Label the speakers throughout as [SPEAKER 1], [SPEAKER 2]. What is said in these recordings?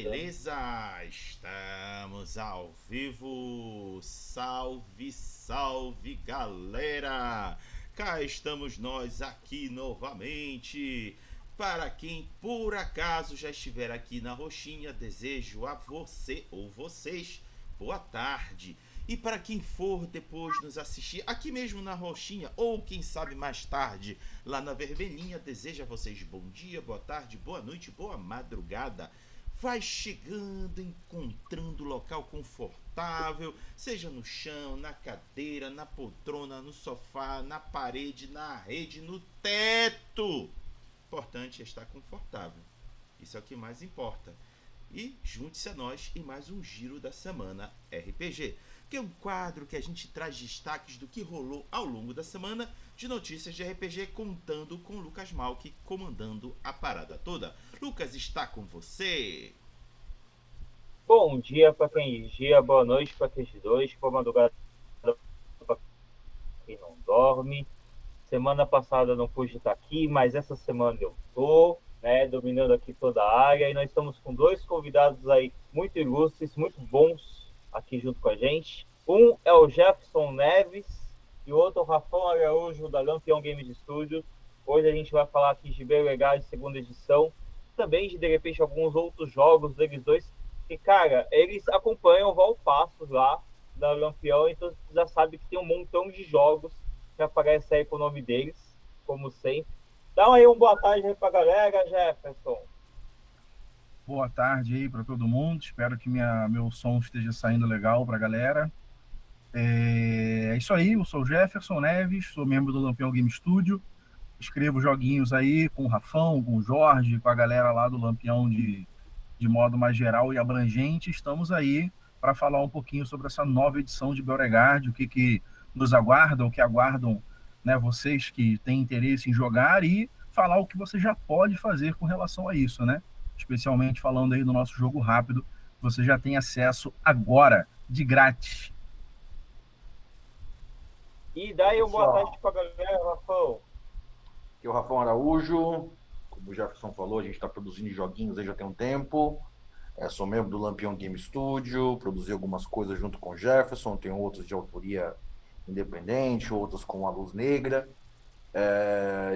[SPEAKER 1] beleza? Estamos ao vivo! Salve, salve galera! Cá estamos nós aqui novamente. Para quem por acaso já estiver aqui na Roxinha, desejo a você ou vocês boa tarde. E para quem for depois nos assistir aqui mesmo na Roxinha, ou quem sabe mais tarde lá na Vermelhinha, desejo a vocês bom dia, boa tarde, boa noite, boa madrugada. Vai chegando, encontrando local confortável, seja no chão, na cadeira, na poltrona, no sofá, na parede, na rede, no teto. Importante é estar confortável. Isso é o que mais importa. E junte-se a nós em mais um Giro da Semana RPG, que é um quadro que a gente traz destaques do que rolou ao longo da semana de notícias de RPG, contando com Lucas Malk comandando a parada toda. Lucas, está com você.
[SPEAKER 2] Bom dia para quem vigia, boa noite para quem dois, boa madrugada para quem não dorme. Semana passada eu não pude estar aqui, mas essa semana eu estou, né, dominando aqui toda a área. E nós estamos com dois convidados aí muito ilustres, muito bons aqui junto com a gente. Um é o Jefferson Neves e o outro é o Rafão Araújo, da Lampião Games Studio. Hoje a gente vai falar aqui de BioLegais, segunda edição, também de repente alguns outros jogos deles dois. E, cara, eles acompanham o Valpassos lá da Lampião, então você já sabe que tem um montão de jogos que aparece aí com o nome deles, como sempre. Dá aí uma boa tarde aí pra galera, Jefferson.
[SPEAKER 3] Boa tarde aí para todo mundo. Espero que meu som esteja saindo legal para a galera. É isso aí, eu sou o Jefferson Neves, sou membro do Lampião Game Studio. Escrevo joguinhos aí com o Rafão, com o Jorge, com a galera lá do Lampião de modo mais geral e abrangente. Estamos aí para falar um pouquinho sobre essa nova edição de Beauregard, o que nos aguarda, o que aguardam, né, vocês que têm interesse em jogar e falar o que você já pode fazer com relação a isso, né? Especialmente falando aí do nosso jogo rápido, você já tem acesso agora, de grátis.
[SPEAKER 2] E dá aí uma boa tarde pra galera, Rafão.
[SPEAKER 4] Aqui é o Rafão Araújo. Como o Jefferson falou, a gente está produzindo joguinhos aí já tem um tempo. Sou membro do Lampião Game Studio, produzi algumas coisas junto com o Jefferson, tenho outras de autoria independente, outras com a luz negra.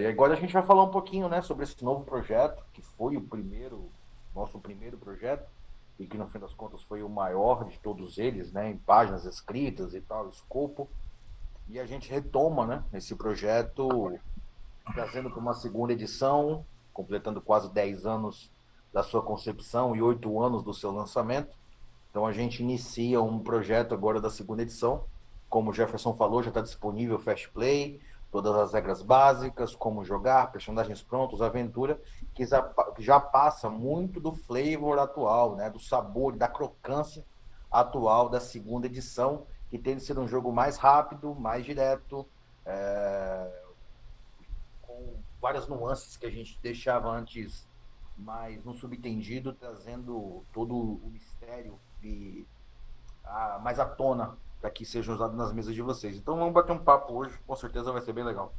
[SPEAKER 4] E agora a gente vai falar um pouquinho, né, sobre esse novo projeto, que foi nosso primeiro projeto, e que no fim das contas foi o maior de todos eles, né, em páginas escritas e tal, escopo. E a gente retoma, né, esse projeto, trazendo para uma segunda edição, completando quase 10 anos da sua concepção e 8 anos do seu lançamento. Então a gente inicia um projeto agora da segunda edição. Como o Jefferson falou, já está disponível Fast Play, todas as regras básicas, como jogar, personagens prontos, aventura, que já passa muito do flavor atual, né, do sabor, da crocância atual da segunda edição, que tem de ser um jogo mais rápido, mais direto, com várias nuances que a gente deixava antes mais no subtendido, trazendo todo o mistério mais à tona para que seja usado nas mesas de vocês. Então vamos bater um papo hoje, com certeza vai ser bem legal.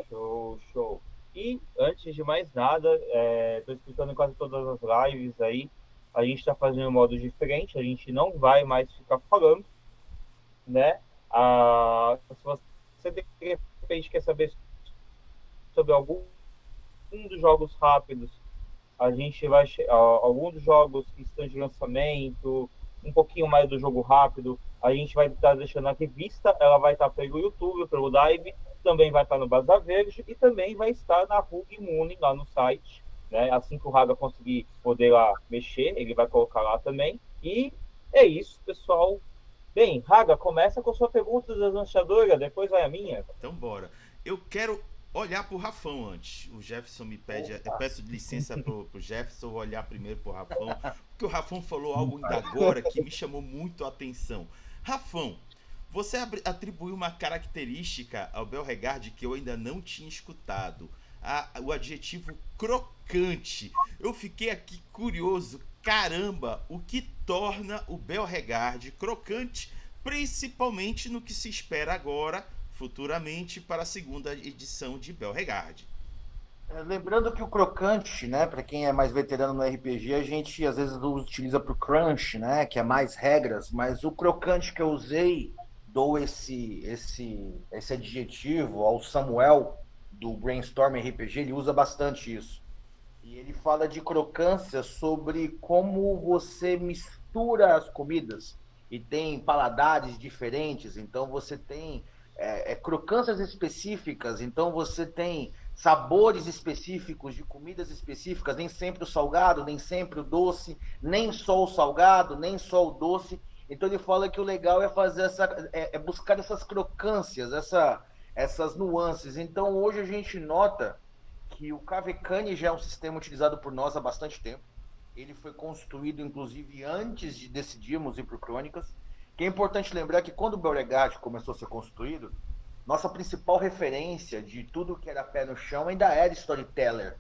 [SPEAKER 2] Show, show. E antes de mais nada, estou explicando em quase todas as lives aí, a gente está fazendo um modo diferente, a gente não vai mais ficar falando, né? Se você de repente quer saber sobre algum dos jogos rápidos, a gente vai alguns dos jogos que estão de lançamento, um pouquinho mais do jogo rápido, a gente vai estar deixando a revista, ela vai estar pelo YouTube, pelo Live, também vai estar no Bazar Verde e também vai estar na Rug Moon lá no site, né? Assim que o Raga conseguir poder lá mexer, ele vai colocar lá também. E é isso, pessoal. Bem, Raga, começa com sua pergunta deslanchadora, depois vai a minha.
[SPEAKER 1] Então bora. Eu quero olhar pro Rafão antes. O Jefferson me pede, eu peço licença pro Jefferson olhar primeiro pro Rafão, porque o Rafão falou algo ainda agora que me chamou muito a atenção. Rafão, você atribuiu uma característica ao Beauregard que eu ainda não tinha escutado. O adjetivo crocante. Eu fiquei aqui curioso. Caramba, o que torna o Beauregard crocante, principalmente no que se espera agora, futuramente, para a segunda edição de Beauregard?
[SPEAKER 4] Lembrando que o crocante, né, para quem é mais veterano no RPG, a gente às vezes utiliza para o crunch, né, que é mais regras, mas o crocante que eu usei, dou esse adjetivo ao Samuel do Brainstorm RPG, ele usa bastante isso. E ele fala de crocância sobre como você mistura as comidas e tem paladares diferentes. Então você tem crocâncias específicas. Então você tem sabores específicos de comidas específicas. Nem sempre o salgado, nem sempre o doce, nem só o salgado, nem só o doce. Então ele fala que o legal é fazer é buscar essas crocâncias, essas nuances. Então hoje a gente nota que o Cavecani já é um sistema utilizado por nós há bastante tempo. Ele foi construído, inclusive, antes de decidirmos ir para o Crônicas. Que é importante lembrar que quando o Beauregard começou a ser construído, nossa principal referência de tudo que era pé no chão ainda era Storyteller.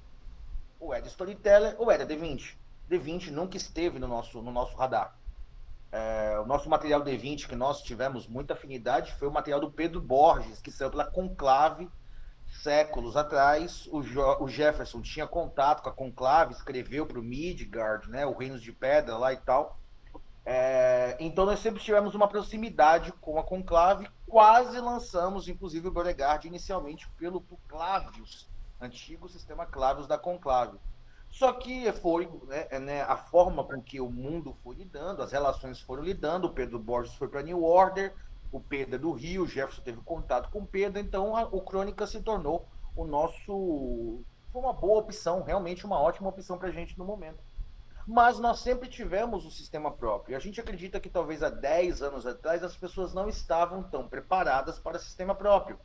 [SPEAKER 4] Ou era Storyteller ou era D20. D20 nunca esteve no nosso radar. O nosso material D20 que nós tivemos muita afinidade foi o material do Pedro Borges, que saiu pela Conclave séculos atrás. O Jefferson tinha contato com a Conclave, escreveu para o Midgard, né, o Reinos de Pedra lá e tal. Então nós sempre tivemos uma proximidade com a Conclave, quase lançamos, inclusive, o Beauregard inicialmente pelo Clavius, antigo sistema Clavius da Conclave. Só que foi né, a forma com que o mundo foi lidando, as relações foram lidando, o Pedro Borges foi para New Order, o Pedro é do Rio, o Jefferson teve contato com o Pedro, então o Crônica se tornou o nosso... Foi uma boa opção, realmente uma ótima opção para a gente no momento. Mas nós sempre tivemos um sistema próprio. A gente acredita que talvez há 10 anos atrás as pessoas não estavam tão preparadas para o sistema próprio.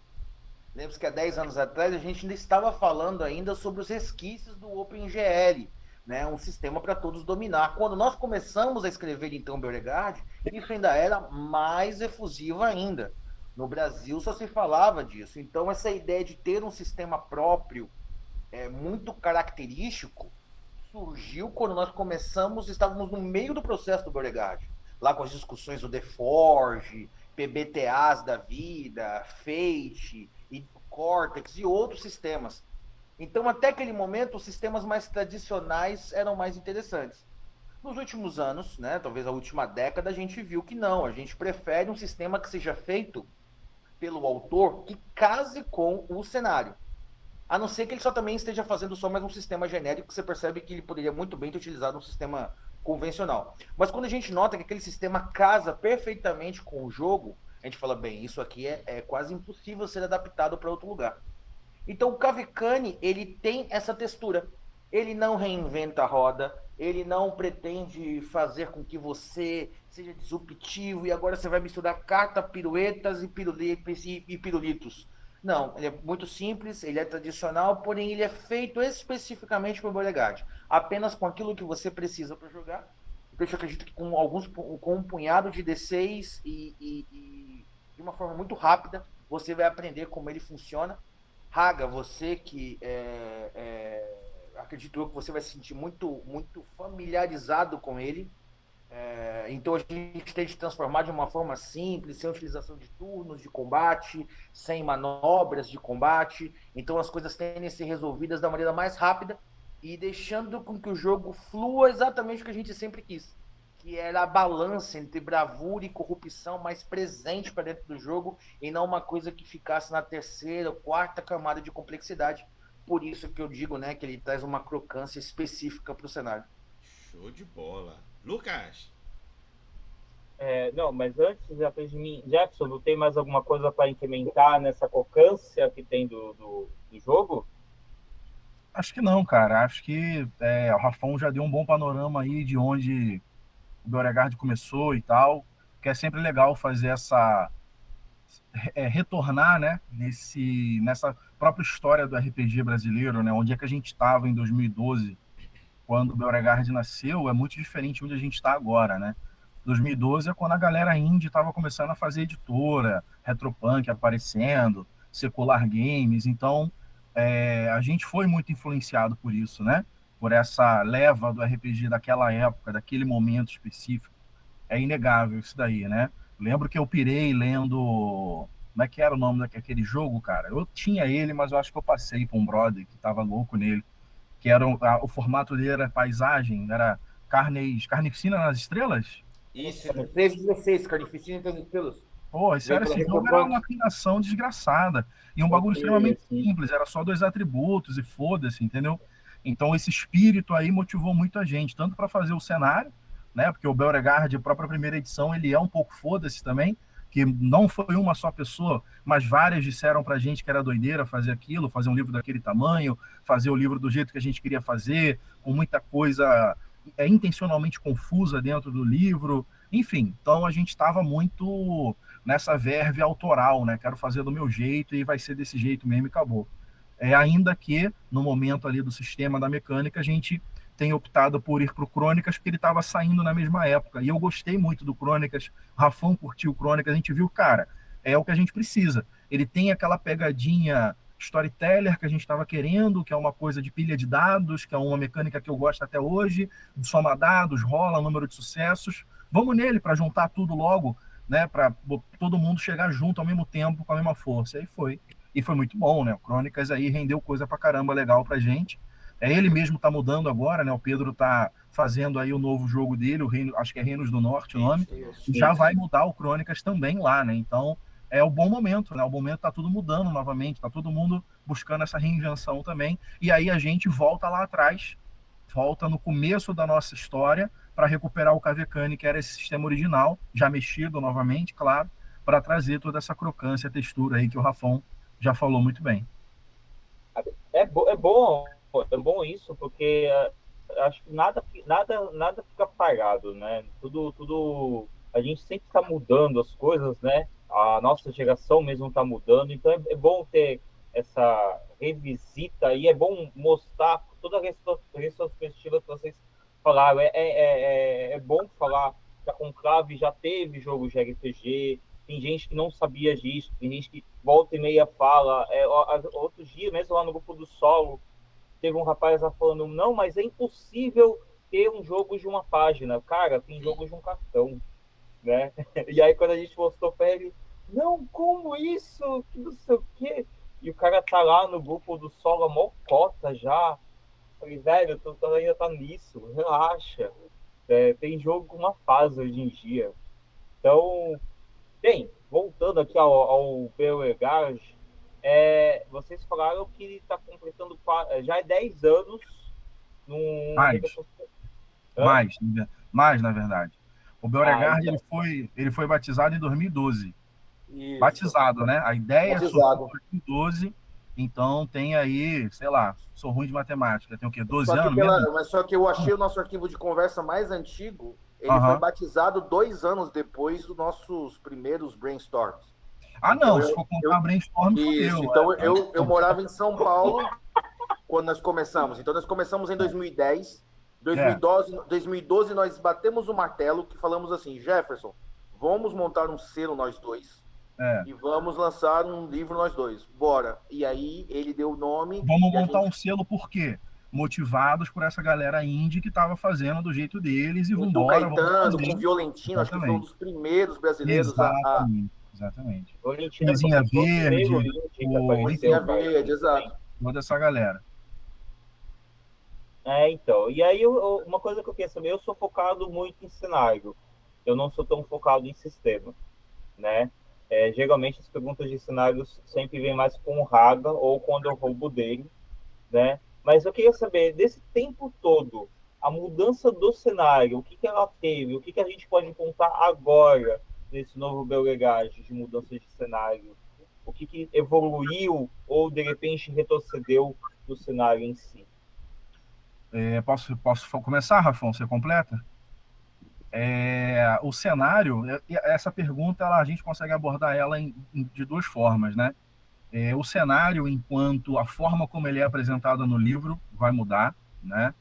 [SPEAKER 4] Lembra-se que há 10 anos atrás a gente ainda estava falando ainda sobre os resquícios do OpenGL, né? Um sistema para todos dominar. Quando nós começamos a escrever então Beauregard, isso ainda era mais efusivo ainda. No Brasil só se falava disso. Então essa ideia de ter um sistema próprio muito característico surgiu quando nós começamos, estávamos no meio do processo do Beauregard, lá com as discussões do The Forge, PBTAs da vida, Fate, e Cortex e outros sistemas. Então, até aquele momento, os sistemas mais tradicionais eram mais interessantes. Nos últimos anos, né, talvez a última década, a gente viu que não. A gente prefere um sistema que seja feito pelo autor que case com o cenário. A não ser que ele só também esteja fazendo só mais um sistema genérico, que você percebe que ele poderia muito bem ter utilizado um sistema convencional. Mas quando a gente nota que aquele sistema casa perfeitamente com o jogo, a gente fala, bem, isso aqui é quase impossível ser adaptado para outro lugar. Então o Cavecani, ele tem essa textura. Ele não reinventa a roda, ele não pretende fazer com que você seja disruptivo e agora você vai misturar carta, piruetas e pirulitos. Não, ele é muito simples, ele é tradicional, porém ele é feito especificamente para o Beauregard. Apenas com aquilo que você precisa para jogar. Eu acredito que com um punhado de D6 e de uma forma muito rápida, você vai aprender como ele funciona. Raga, você que acredito que você vai se sentir muito, muito familiarizado com ele. Então a gente tem de transformar de uma forma simples, sem utilização de turnos de combate, sem manobras de combate. Então as coisas tendem a ser resolvidas da maneira mais rápida e deixando com que o jogo flua exatamente o que a gente sempre quis, que era a balança entre bravura e corrupção mais presente para dentro do jogo e não uma coisa que ficasse na terceira ou quarta camada de complexidade. Por isso que eu digo, né, que ele traz uma crocância específica para o cenário.
[SPEAKER 1] Show de bola. Lucas!
[SPEAKER 2] Não, mas antes, já fez de mim. Jefferson, não tem mais alguma coisa para incrementar nessa crocância que tem do jogo?
[SPEAKER 3] Acho que não, cara. Acho que o Rafão já deu um bom panorama aí de onde o Beauregard começou e tal, que é sempre legal fazer retornar, né, nessa própria história do RPG brasileiro, né, onde é que a gente estava em 2012, quando o Beauregard nasceu, é muito diferente de onde a gente está agora, né. 2012 é quando a galera indie estava começando a fazer editora, Retropunk aparecendo, Secular Games, então a gente foi muito influenciado por isso, né, por essa leva do RPG daquela época, daquele momento específico. É inegável isso daí, né? Lembro que eu pirei lendo Como é que era o nome daquele jogo, cara? Eu tinha ele, mas eu acho que eu passei para um brother que tava louco nele. Que era o formato dele era paisagem, era carnificina nas estrelas?
[SPEAKER 1] Isso,
[SPEAKER 4] 13-16, Carnificina entre as Estrelas.
[SPEAKER 3] Pô,
[SPEAKER 4] Veio pela
[SPEAKER 3] esse jogo era uma
[SPEAKER 4] Retropunk.
[SPEAKER 3] afinação desgraçada. E um bagulho
[SPEAKER 2] Ok,
[SPEAKER 3] extremamente
[SPEAKER 2] assim,
[SPEAKER 3] simples, era só 2 atributos e foda-se, entendeu? Então esse espírito aí motivou muito a gente, tanto para fazer o cenário, né? Porque o Beauregard, a própria primeira edição, ele é um pouco foda-se também, que não foi uma só pessoa, mas várias disseram pra gente que era doideira fazer aquilo, fazer um livro daquele tamanho, fazer o livro do jeito que a gente queria fazer, com muita coisa intencionalmente confusa dentro do livro. Enfim, então a gente estava muito nessa verve autoral, né? Quero fazer do meu jeito e vai ser desse jeito mesmo e acabou. Ainda que, no momento ali do sistema da mecânica, a gente tem optado por ir para o Crônicas, porque ele estava saindo na mesma época. E eu gostei muito do Crônicas, o Rafão curtiu o Crônicas, a gente viu, cara, é o que a gente precisa. Ele tem aquela pegadinha storyteller que a gente estava querendo, que é uma coisa de pilha de dados, que é uma mecânica que eu gosto até hoje, soma dados, rola número de sucessos. Vamos nele para juntar tudo logo, né, para todo mundo chegar junto ao mesmo tempo, com a mesma força. E aí foi. E foi muito bom, né? O Crônicas aí rendeu coisa pra caramba legal pra gente. Ele mesmo tá mudando agora, né? O Pedro tá fazendo aí o novo jogo dele, o Reino, acho que é Reinos do Norte o nome,
[SPEAKER 4] Isso.
[SPEAKER 3] e já vai mudar o Crônicas também lá, né? Então é o bom momento, né? O momento tá tudo mudando novamente, tá todo mundo buscando essa reinvenção também. E aí a gente volta lá atrás, volta no começo da nossa história para recuperar o Cavecani, que era esse sistema original, já mexido novamente, claro, para trazer toda essa crocância, textura aí que o Rafão já falou muito bem.
[SPEAKER 2] é bom isso, porque acho que nada fica parado, né? A gente sempre está mudando as coisas, né? A nossa geração mesmo está mudando, então é bom ter essa revisita e é bom mostrar toda a retrospectiva que vocês falaram. É bom falar que a Conclave já teve jogo de RPG, tem gente que não sabia disso, tem gente que volta e meia fala. Outro dia, mesmo lá no grupo do Solo, teve um rapaz lá falando: não, mas é impossível ter um jogo de uma página. Cara, tem jogo de um cartão, né? E aí, quando a gente mostrou para ele: não, como isso? Que não sei o quê. E o cara tá lá no grupo do Solo, mocota já. Falei, velho, tu ainda tá nisso, relaxa. Tem jogo com uma fase hoje em dia. Então, bem, voltando aqui ao Beauregard, vocês falaram que ele está completando já 10 anos num
[SPEAKER 3] Mais,
[SPEAKER 2] Hã?
[SPEAKER 3] mais, na verdade. O Beauregard
[SPEAKER 2] Então,
[SPEAKER 3] ele foi batizado em 2012.
[SPEAKER 4] Isso.
[SPEAKER 3] Batizado, né? A ideia surgiu
[SPEAKER 4] Batizado.
[SPEAKER 3] em 2012, então tem aí, sei lá, sou ruim de matemática, tem o quê? 12
[SPEAKER 4] Só que
[SPEAKER 3] anos mesmo?
[SPEAKER 4] mas só que eu achei o nosso arquivo de conversa mais antigo. Ele foi
[SPEAKER 3] Aham.
[SPEAKER 4] batizado 2 anos depois dos nossos primeiros brainstorms.
[SPEAKER 3] Ah,
[SPEAKER 4] Então
[SPEAKER 3] não, se for contar brainstorm,
[SPEAKER 4] isso.
[SPEAKER 3] fodeu.
[SPEAKER 4] Então eu morava em São Paulo quando nós começamos. Então nós começamos em 2010.
[SPEAKER 3] É,
[SPEAKER 4] 2012 nós batemos o martelo que falamos assim: Jefferson, vamos montar um selo nós dois
[SPEAKER 3] é.
[SPEAKER 4] e vamos lançar um livro nós dois. Bora. E aí ele deu o nome
[SPEAKER 3] Vamos
[SPEAKER 4] e a
[SPEAKER 3] montar um
[SPEAKER 4] gente
[SPEAKER 3] selo por quê? Motivados por essa galera indie que estava fazendo do jeito deles e
[SPEAKER 4] com o
[SPEAKER 3] vambora, vamos
[SPEAKER 4] Caetano, com o
[SPEAKER 3] fazer.
[SPEAKER 4] Violentino, acho que foi um
[SPEAKER 3] Exatamente.
[SPEAKER 4] dos primeiros brasileiros
[SPEAKER 3] Exatamente. Exatamente.
[SPEAKER 2] Valentina
[SPEAKER 3] Coisinha
[SPEAKER 2] foi o primeiro
[SPEAKER 3] Verde,
[SPEAKER 2] indie que
[SPEAKER 3] o,
[SPEAKER 2] apareceu,
[SPEAKER 4] Coisinha
[SPEAKER 2] cara.
[SPEAKER 4] Verde, exato.
[SPEAKER 3] toda essa galera.
[SPEAKER 2] Então. E aí, uma coisa que eu queria saber: eu sou focado muito em cenário. Eu não sou tão focado em sistema, né? Geralmente as perguntas de cenários sempre vêm mais com o Raga ou quando eu roubo dele, né? Mas eu queria saber, desse tempo todo, a mudança do cenário, o que ela teve, o que a gente pode contar agora nesse novo Beauregard de mudança de cenário, o que evoluiu ou de repente retrocedeu no cenário em si.
[SPEAKER 3] Posso começar, Rafão? Você completa? O cenário, essa pergunta a gente consegue abordar ela de duas formas, né? O cenário, enquanto a forma como ele é apresentado no livro, vai mudar, né?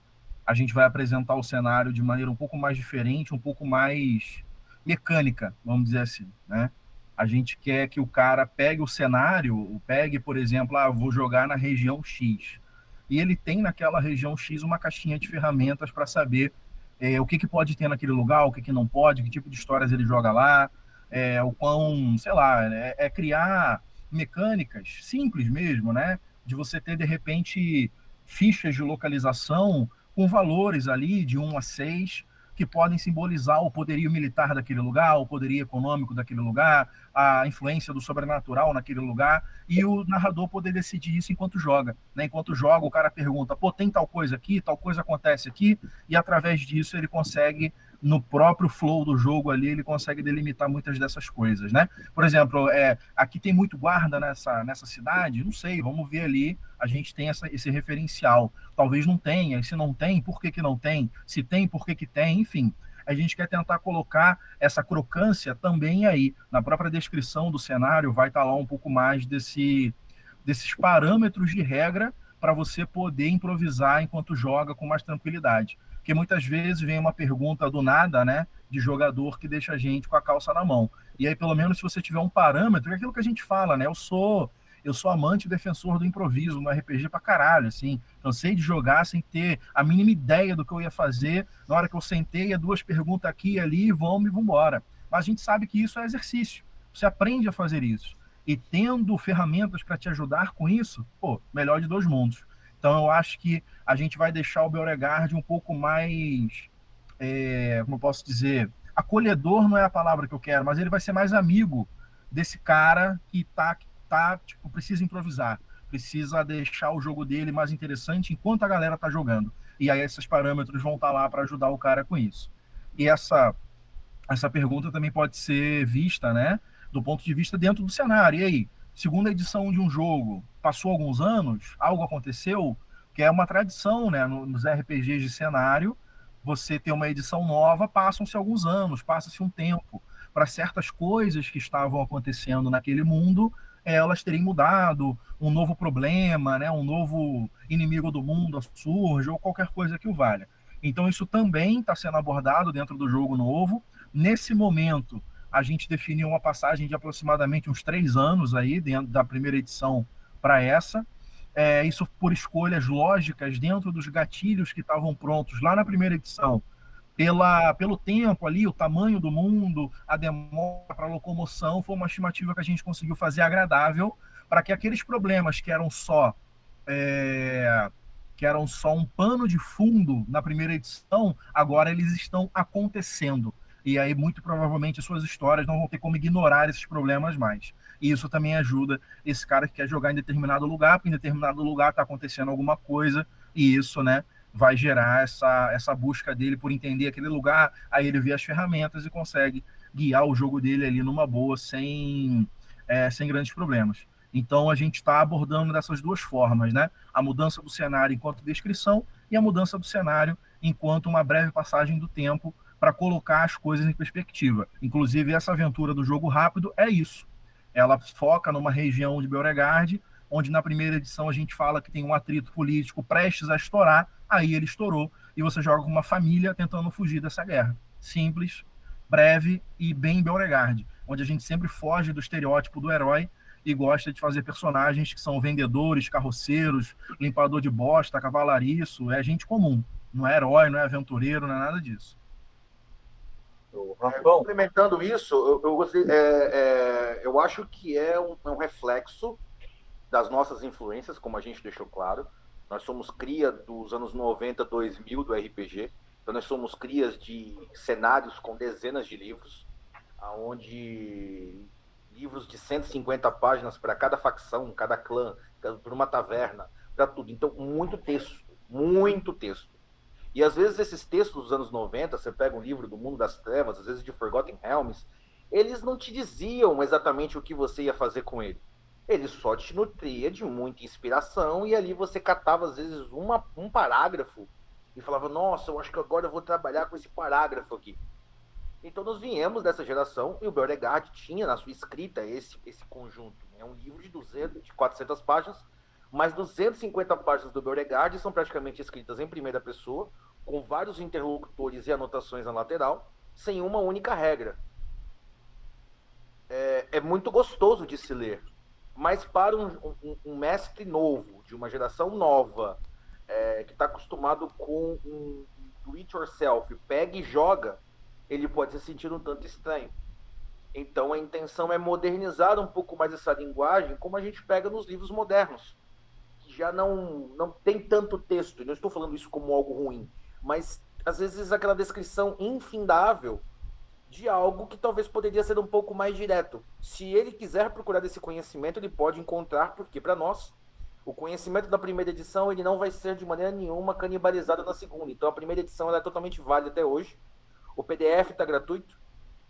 [SPEAKER 3] A gente vai apresentar o cenário de maneira um pouco mais diferente, um pouco mais mecânica, vamos dizer assim, né? A gente quer que o cara pegue o cenário, pegue, por exemplo, vou jogar na região X. E ele tem naquela região X uma caixinha de ferramentas para saber o que pode ter naquele lugar, o que não pode, que tipo de histórias ele joga lá. o quão, sei lá, é criar mecânicas simples mesmo, né? De você ter, de repente, fichas de localização com valores ali de 1 a 6 que podem simbolizar o poderio militar daquele lugar, o poderio econômico daquele lugar, a influência do sobrenatural naquele lugar, e o narrador poder decidir isso enquanto joga. Né? Enquanto joga, o cara pergunta, pô, tem tal coisa aqui, tal coisa acontece aqui, e através disso ele consegue, no próprio flow do jogo ali, ele consegue delimitar muitas dessas coisas, né? Por exemplo, aqui tem muito guarda nessa cidade? Não sei, vamos ver ali, a gente tem esse referencial. Talvez não tenha, e se não tem, por que não tem? Se tem, por que tem? Enfim, a gente quer tentar colocar essa crocância também aí. Na própria descrição do cenário vai estar lá um pouco mais desses parâmetros de regra para você poder improvisar enquanto joga com mais tranquilidade. Porque muitas vezes vem uma pergunta do nada, né, de jogador que deixa a gente com a calça na mão. E aí, pelo menos, se você tiver um parâmetro, é aquilo que a gente fala, né? Eu sou amante e defensor do improviso no RPG pra caralho, assim. Cansei de jogar sem ter a mínima ideia do que eu ia fazer. Na hora que eu sentei, 2 perguntas aqui e ali, vamos embora. Mas a gente sabe que isso é exercício. Você aprende a fazer isso. E tendo ferramentas para te ajudar com isso, pô, melhor de 2 mundos. Então eu acho que a gente vai deixar o Beauregard um pouco mais, como eu posso dizer, acolhedor não é a palavra que eu quero, mas ele vai ser mais amigo desse cara que tipo, precisa improvisar, precisa deixar o jogo dele mais interessante enquanto a galera tá jogando. E aí esses parâmetros vão estar lá para ajudar o cara com isso. E essa pergunta também pode ser vista, né, do ponto de vista dentro do cenário. E aí, segunda edição de um jogo, passou alguns anos, algo aconteceu, que é uma tradição, né, nos RPGs de cenário, você ter uma edição nova, passam-se alguns anos, passa-se um tempo, para certas coisas que estavam acontecendo naquele mundo, elas terem mudado, um novo problema, né, um novo inimigo do mundo surge, ou qualquer coisa que o valha. Então isso também está sendo abordado dentro do jogo novo. Nesse momento, a gente definiu uma passagem de aproximadamente uns 3 anos aí, dentro da primeira edição para essa. Isso por escolhas lógicas dentro dos gatilhos que estavam prontos lá na primeira edição, pelo tempo ali, o tamanho do mundo, a demora para locomoção, foi uma estimativa que a gente conseguiu fazer agradável para que aqueles problemas que eram só um pano de fundo na primeira edição, agora eles estão acontecendo. E aí, muito provavelmente, as suas histórias não vão ter como ignorar esses problemas mais. E isso também ajuda esse cara que quer jogar em determinado lugar, porque em determinado lugar está acontecendo alguma coisa, e isso, né, vai gerar essa busca dele por entender aquele lugar, aí ele vê as ferramentas e consegue guiar o jogo dele ali numa boa, sem grandes problemas. Então a gente está abordando dessas 2 formas, né? A mudança do cenário enquanto descrição e a mudança do cenário enquanto uma breve passagem do tempo para colocar as coisas em perspectiva. Inclusive, essa aventura do jogo rápido é isso. Ela foca numa região de Beauregard, onde na primeira edição a gente fala que tem um atrito político prestes a estourar, aí ele estourou, e você joga com uma família tentando fugir dessa guerra. Simples, breve e bem Beauregard, onde a gente sempre foge do estereótipo do herói e gosta de fazer personagens que são vendedores, carroceiros, limpador de bosta, cavalariço, é gente comum. Não é herói, não é aventureiro, não é nada disso.
[SPEAKER 4] Complementando isso, eu acho que é um reflexo das nossas influências, como a gente deixou claro. Nós somos cria dos anos 90, 2000 do RPG, então nós somos crias de cenários com dezenas de livros, onde livros de 150 páginas para cada facção, cada clã, para uma taverna, para tudo. Então, muito texto, muito texto. E às vezes esses textos dos anos 90, você pega um livro do Mundo das Trevas, às vezes de Forgotten Realms, eles não te diziam exatamente o que você ia fazer com ele. Ele só te nutria de muita inspiração e ali você catava às vezes um parágrafo e falava, nossa, eu acho que agora eu vou trabalhar com esse parágrafo aqui. Então nós viemos dessa geração e o Beauregard tinha na sua escrita esse conjunto. É um livro de 400 páginas, mas 250 páginas do Beauregard são praticamente escritas em primeira pessoa, com vários interlocutores e anotações na lateral, sem uma única regra. É muito gostoso de se ler, mas para um mestre novo, de uma geração nova, que está acostumado com um do it yourself, pega e joga, ele pode se sentir um tanto estranho. Então a intenção é modernizar um pouco mais essa linguagem, como a gente pega nos livros modernos, que já não tem tanto texto. Não estou falando isso como algo ruim, mas às vezes aquela descrição infindável de algo que talvez poderia ser um pouco mais direto. Se ele quiser procurar esse conhecimento, ele pode encontrar, porque para nós, o conhecimento da primeira edição ele não vai ser de maneira nenhuma canibalizado na segunda. Então a primeira edição ela é totalmente válida até hoje. O PDF está gratuito.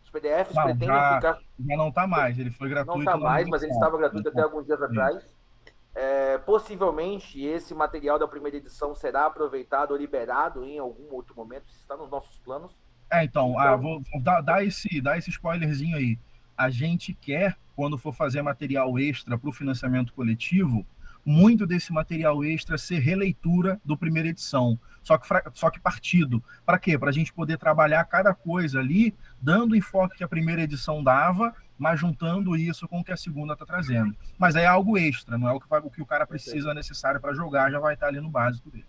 [SPEAKER 4] Os PDFs
[SPEAKER 3] Não,
[SPEAKER 4] pretendem ficar.
[SPEAKER 3] já não está mais. Ele foi
[SPEAKER 4] Não
[SPEAKER 3] gratuito
[SPEAKER 4] está
[SPEAKER 3] no ano
[SPEAKER 4] mais, mas ele
[SPEAKER 3] passado.
[SPEAKER 4] estava gratuito até alguns dias atrás. Possivelmente esse material da primeira edição será aproveitado ou liberado em algum outro momento. Isso está nos nossos planos.
[SPEAKER 3] Então, vou dar esse spoilerzinho aí. A gente quer, quando for fazer material extra para o financiamento coletivo, muito desse material extra ser releitura do primeira edição, só que partido. Para quê? Para a gente poder trabalhar cada coisa ali, dando o enfoque que a primeira edição dava, mas juntando isso com o que a segunda está trazendo. Mas é algo extra, não é o que o cara precisa necessário para jogar, já vai estar ali no básico dele.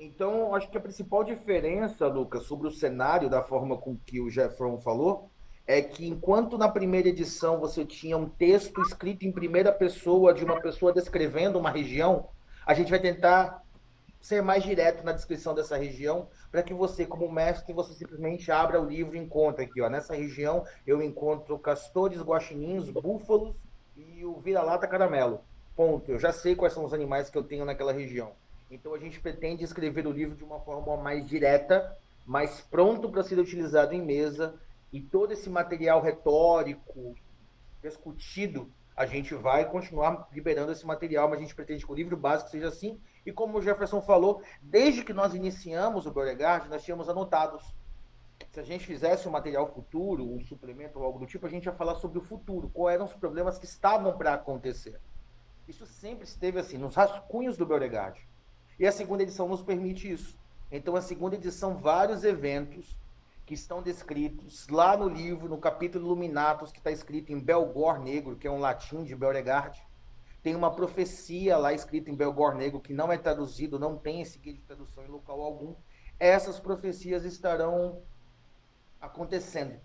[SPEAKER 4] Então, acho que a principal diferença, Lucas, sobre o cenário, da forma com que o Jefferson falou, é que enquanto na primeira edição você tinha um texto escrito em primeira pessoa, de uma pessoa descrevendo uma região, a gente vai tentar ser mais direto na descrição dessa região, para que você, como mestre, você simplesmente abra o livro e encontre aqui, ó, nessa região eu encontro castores, guaxinins, búfalos e o vira-lata caramelo. Ponto. Eu já sei quais são os animais que eu tenho naquela região. Então a gente pretende escrever o livro de uma forma mais direta, mais pronto para ser utilizado em mesa, e todo esse material retórico, discutido, a gente vai continuar liberando esse material, mas a gente pretende que o livro básico seja assim. E como o Jefferson falou, desde que nós iniciamos o Beauregard, nós tínhamos anotados. Se a gente fizesse um material futuro, um suplemento ou algo do tipo, a gente ia falar sobre o futuro, quais eram os problemas que estavam para acontecer. Isso sempre esteve assim, nos rascunhos do Beauregard. E a segunda edição nos permite isso. Então, a segunda edição, vários eventos que estão descritos lá no livro, no capítulo Illuminatus, que está escrito em Belgor Negro, que é um latim de Beauregard. Tem uma profecia lá escrita em Belgor Negro, que não é traduzido, não tem esse guia de tradução em local algum. Essas profecias estarão acontecendo.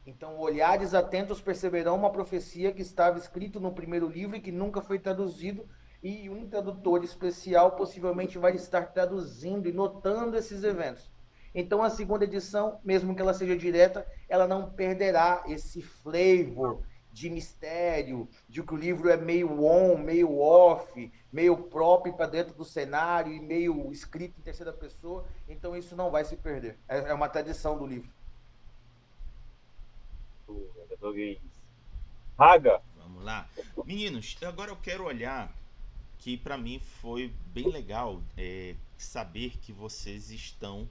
[SPEAKER 4] Então, olhares atentos perceberão uma profecia que estava escrito no primeiro livro e que nunca foi traduzido, e um tradutor especial possivelmente vai estar traduzindo e notando esses eventos. Então, a segunda edição, mesmo que ela seja direta, ela não perderá esse flavor de mistério, de que o livro é meio on, meio off, meio próprio para dentro do cenário e meio escrito em terceira pessoa. Então, isso não vai se perder. É uma tradição do livro.
[SPEAKER 2] Raga.
[SPEAKER 1] Vamos lá. Meninos, agora eu quero olhar que para mim foi bem legal saber que vocês estão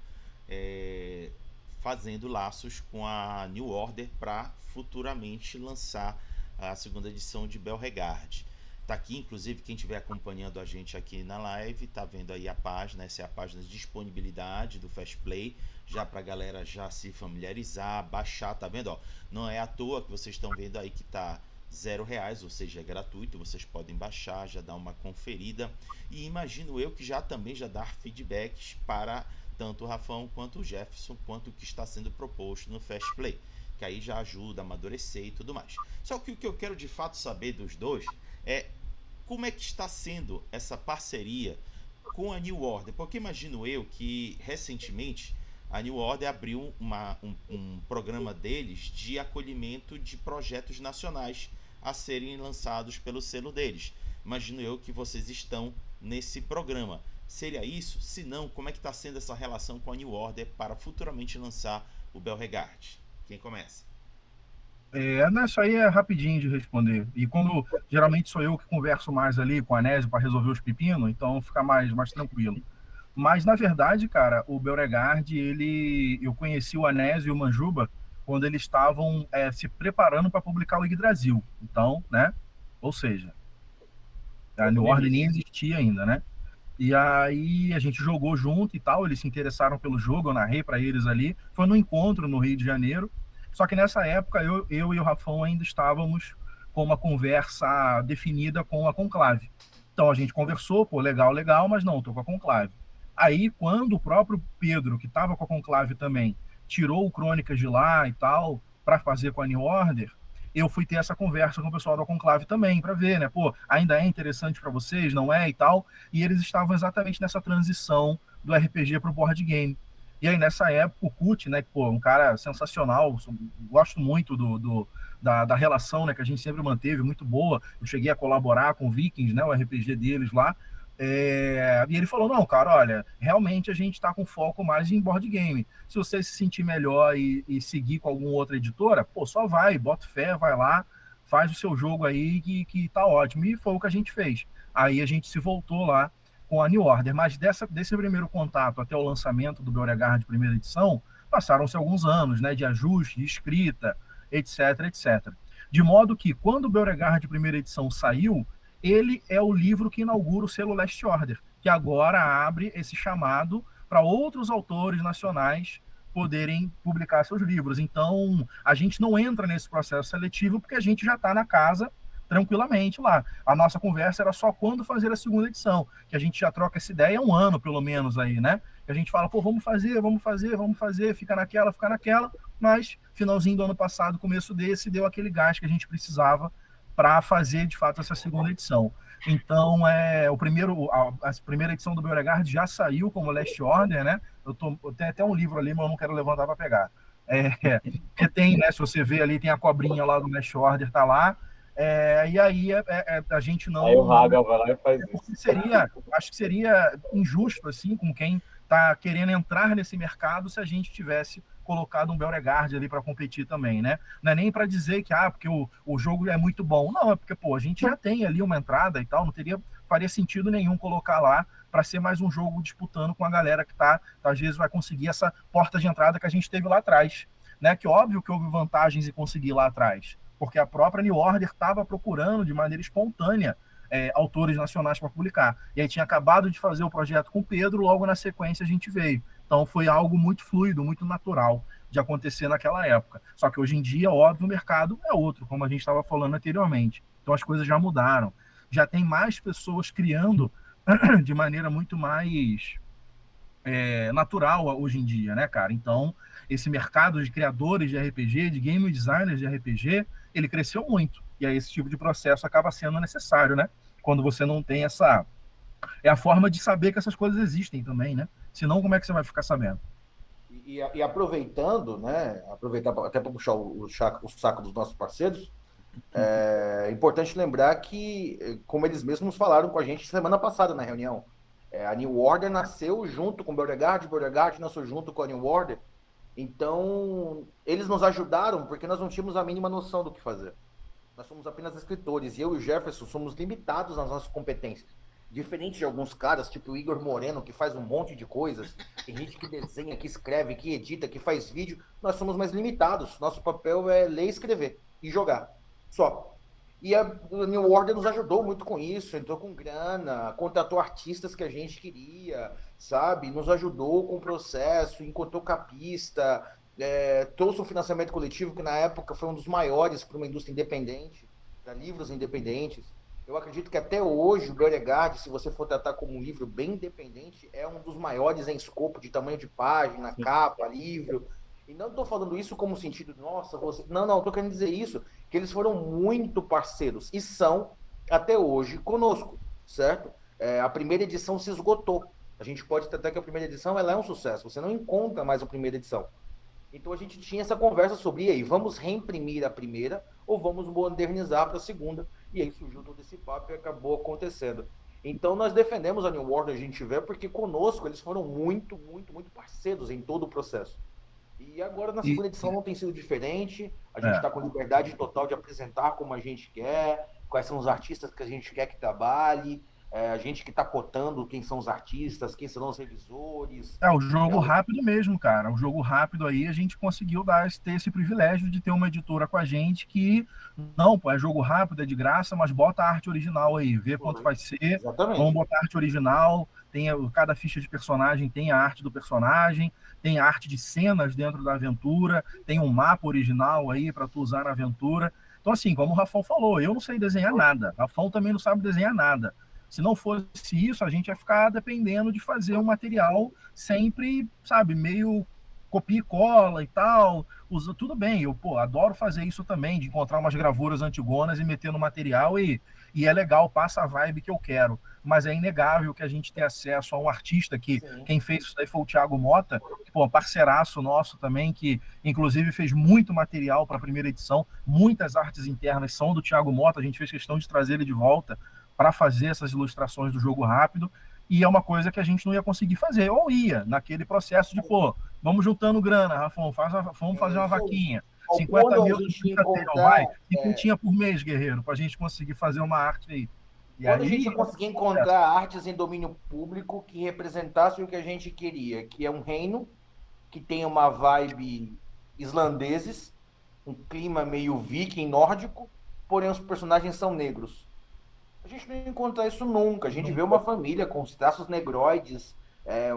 [SPEAKER 1] fazendo laços com a New Order para futuramente lançar a segunda edição de Beauregard. Tá aqui, inclusive, quem estiver acompanhando a gente aqui na live, tá vendo aí a página, essa é a página de disponibilidade do Fast Play, já pra galera já se familiarizar, baixar, tá vendo? Ó, não é à toa que vocês estão vendo aí que tá R$0, ou seja, é gratuito, vocês podem baixar, já dar uma conferida, e imagino eu que já também já dar feedbacks para tanto o Rafão quanto o Jefferson, quanto o que está sendo proposto no Fast Play, que aí já ajuda a amadurecer e tudo mais. Só que o que eu quero de fato saber dos dois é como é que está sendo essa parceria com a New Order, porque imagino eu que recentemente a New Order abriu um programa deles de acolhimento de projetos nacionais a serem lançados pelo selo deles. Imagino eu que vocês estão nesse programa. Seria isso? Se não, como é que está sendo essa relação com a New Order para futuramente lançar o Beauregard? Quem começa?
[SPEAKER 3] Isso aí é rapidinho de responder. E quando geralmente sou eu que converso mais ali com a Anésio para resolver os pepinos, então fica mais tranquilo. Mas, na verdade, cara, o Beauregard, eu conheci o Anésio e o Manjuba quando eles estavam se preparando para publicar o Yggdrasil. Então, né? Ou seja, a New Order nem existia ainda, né? E aí a gente jogou junto e tal, eles se interessaram pelo jogo, eu narrei para eles ali. Foi no encontro no Rio de Janeiro. Só que nessa época eu e o Rafão ainda estávamos com uma conversa definida com a Conclave. Então a gente conversou, pô, legal, mas não, tô com a Conclave. Aí quando o próprio Pedro, que estava com a Conclave também, tirou o Crônicas de lá e tal, para fazer com a New Order, eu fui ter essa conversa com o pessoal da Conclave também, para ver, né? Pô, ainda é interessante para vocês, não é e tal. E eles estavam exatamente nessa transição do RPG para o board game. E aí, nessa época, o Kut, né? Pô, um cara sensacional, gosto muito da relação, né, que a gente sempre manteve, muito boa. Eu cheguei a colaborar com o Vikings, né? O RPG deles lá. E ele falou, não, cara, olha, realmente a gente está com foco mais em board game. Se você se sentir melhor e seguir com alguma outra editora, pô, só vai, bota fé, vai lá, faz o seu jogo aí que tá ótimo. E foi o que a gente fez. Aí a gente se voltou lá com a New Order. Mas desse primeiro contato até o lançamento do Beauregard de primeira edição, passaram-se alguns anos, né, de ajuste, de escrita, etc, etc. De modo que, quando o Beauregard de primeira edição saiu, ele é o livro que inaugura o selo Last Order, que agora abre esse chamado para outros autores nacionais poderem publicar seus livros. Então, a gente não entra nesse processo seletivo porque a gente já está na casa tranquilamente lá. A nossa conversa era só quando fazer a segunda edição, que a gente já troca essa ideia há um ano, pelo menos, aí, né? Que a gente fala, pô, vamos fazer, fica naquela, mas finalzinho do ano passado, começo desse, deu aquele gás que a gente precisava para fazer, de fato, essa segunda edição. Então, a primeira edição do Beauregard já saiu como Last Order, né? Eu tenho até um livro ali, mas eu não quero levantar para pegar. Que tem, né? Se você vê ali, tem a cobrinha lá do Last Order, tá lá. E aí a gente não...
[SPEAKER 2] Aí o Raga vai lá e faz isso.
[SPEAKER 3] Acho que seria injusto, assim, com quem está querendo entrar nesse mercado se a gente tivesse colocado um Beauregard ali para competir também, né? Não é nem para dizer que, porque o jogo é muito bom. Não, é porque, pô, a gente já tem ali uma entrada e tal, faria sentido nenhum colocar lá para ser mais um jogo disputando com a galera que às vezes vai conseguir essa porta de entrada que a gente teve lá atrás, né? Que óbvio que houve vantagens em conseguir lá atrás, porque a própria New Order estava procurando de maneira espontânea autores nacionais para publicar. E aí tinha acabado de fazer o projeto com o Pedro, logo na sequência a gente veio. Então foi algo muito fluido, muito natural de acontecer naquela época. Só que hoje em dia, óbvio, o mercado é outro, como a gente estava falando anteriormente. Então as coisas já mudaram. Já tem mais pessoas criando de maneira muito mais natural hoje em dia, né, cara? Então, esse mercado de criadores de RPG, de game designers de RPG, ele cresceu muito. E aí esse tipo de processo acaba sendo necessário, né? Quando você não tem essa... É a forma de saber que essas coisas existem também, né? Senão, como é que você vai ficar sabendo?
[SPEAKER 4] E aproveitando, né? Aproveitar até para puxar o saco dos nossos parceiros, é importante lembrar que, como eles mesmos falaram com a gente semana passada na reunião, a New Order nasceu junto com o Beauregard nasceu junto com a New Order. Então, eles nos ajudaram porque nós não tínhamos a mínima noção do que fazer. Nós somos apenas escritores e eu e o Jefferson somos limitados nas nossas competências. Diferente de alguns caras, tipo o Igor Moreno, que faz um monte de coisas, tem gente que desenha, que escreve, que edita, que faz vídeo, nós somos mais limitados. Nosso papel é ler, escrever e jogar. Só. E a New Order nos ajudou muito com isso, entrou com grana, contratou artistas que a gente queria, sabe? Nos ajudou com o processo, encontrou capista, trouxe um financiamento coletivo que na época foi um dos maiores para uma indústria independente, para livros independentes. Eu acredito que até hoje o Beauregard, se você for tratar como um livro bem independente, é um dos maiores em escopo de tamanho de página, capa, livro. E não estou falando isso como sentido, nossa, você... Não, estou querendo dizer isso, que eles foram muito parceiros e são, até hoje, conosco, certo? A primeira edição se esgotou. A gente pode tratar que a primeira edição ela é um sucesso, você não encontra mais a primeira edição. Então a gente tinha essa conversa sobre, e aí, vamos reimprimir a primeira ou vamos modernizar para a segunda? E aí surgiu todo esse papo e acabou acontecendo. Então nós defendemos a New Order, a gente vê, porque conosco eles foram muito, muito, muito parceiros em todo o processo. E agora na segunda edição não tem sido diferente, a gente está com liberdade total de apresentar como a gente quer, quais são os artistas que a gente quer que trabalhe, a gente que está cotando quem são os artistas, quem serão os revisores.
[SPEAKER 3] O jogo rápido mesmo, cara. O jogo rápido aí a gente conseguiu ter esse privilégio de ter uma editora com a gente que, não, pô, é jogo rápido, é de graça, mas bota a arte original aí, vê quanto vai ser.
[SPEAKER 4] Exatamente.
[SPEAKER 3] Vamos botar a arte original, cada ficha de personagem tem a arte do personagem, tem a arte de cenas dentro da aventura, tem um mapa original aí para tu usar na aventura. Então, assim, como o Rafão falou, eu não sei desenhar nada, Rafão também não sabe desenhar nada. Se não fosse isso, a gente ia ficar dependendo de fazer um material sempre, sabe, meio copia e cola e tal, usa, tudo bem, eu, pô, adoro fazer isso também, de encontrar umas gravuras antigonas e meter no material e é legal, passa a vibe que eu quero. Mas é inegável que a gente tenha acesso a um artista que
[SPEAKER 4] Sim.
[SPEAKER 3] quem fez isso daí foi o Thiago Mota, que, pô, parceiraço nosso também, que inclusive fez muito material para a primeira edição, muitas artes internas são do Thiago Mota, a gente fez questão de trazer ele de volta para fazer essas ilustrações do jogo rápido, e é uma coisa que a gente não ia conseguir fazer, ou ia, naquele processo de, pô, vamos juntando grana, Rafão, vamos fazer
[SPEAKER 4] É
[SPEAKER 3] uma
[SPEAKER 4] isso aí.
[SPEAKER 3] vaquinha.
[SPEAKER 4] Ó,
[SPEAKER 3] 50
[SPEAKER 4] quando a
[SPEAKER 3] mil,
[SPEAKER 4] gente
[SPEAKER 3] 50 mil, vai,
[SPEAKER 4] encontrar,
[SPEAKER 3] cinquentinha por mês, guerreiro, para a gente conseguir fazer uma arte aí. E
[SPEAKER 4] quando a
[SPEAKER 3] aí,
[SPEAKER 4] gente conseguir encontrar artes em domínio público que representassem o que a gente queria, que é um reino que tem uma vibe islandeses, um clima meio viking nórdico, porém os personagens são negros. A gente não encontra isso nunca. A gente vê uma família com os traços negroides,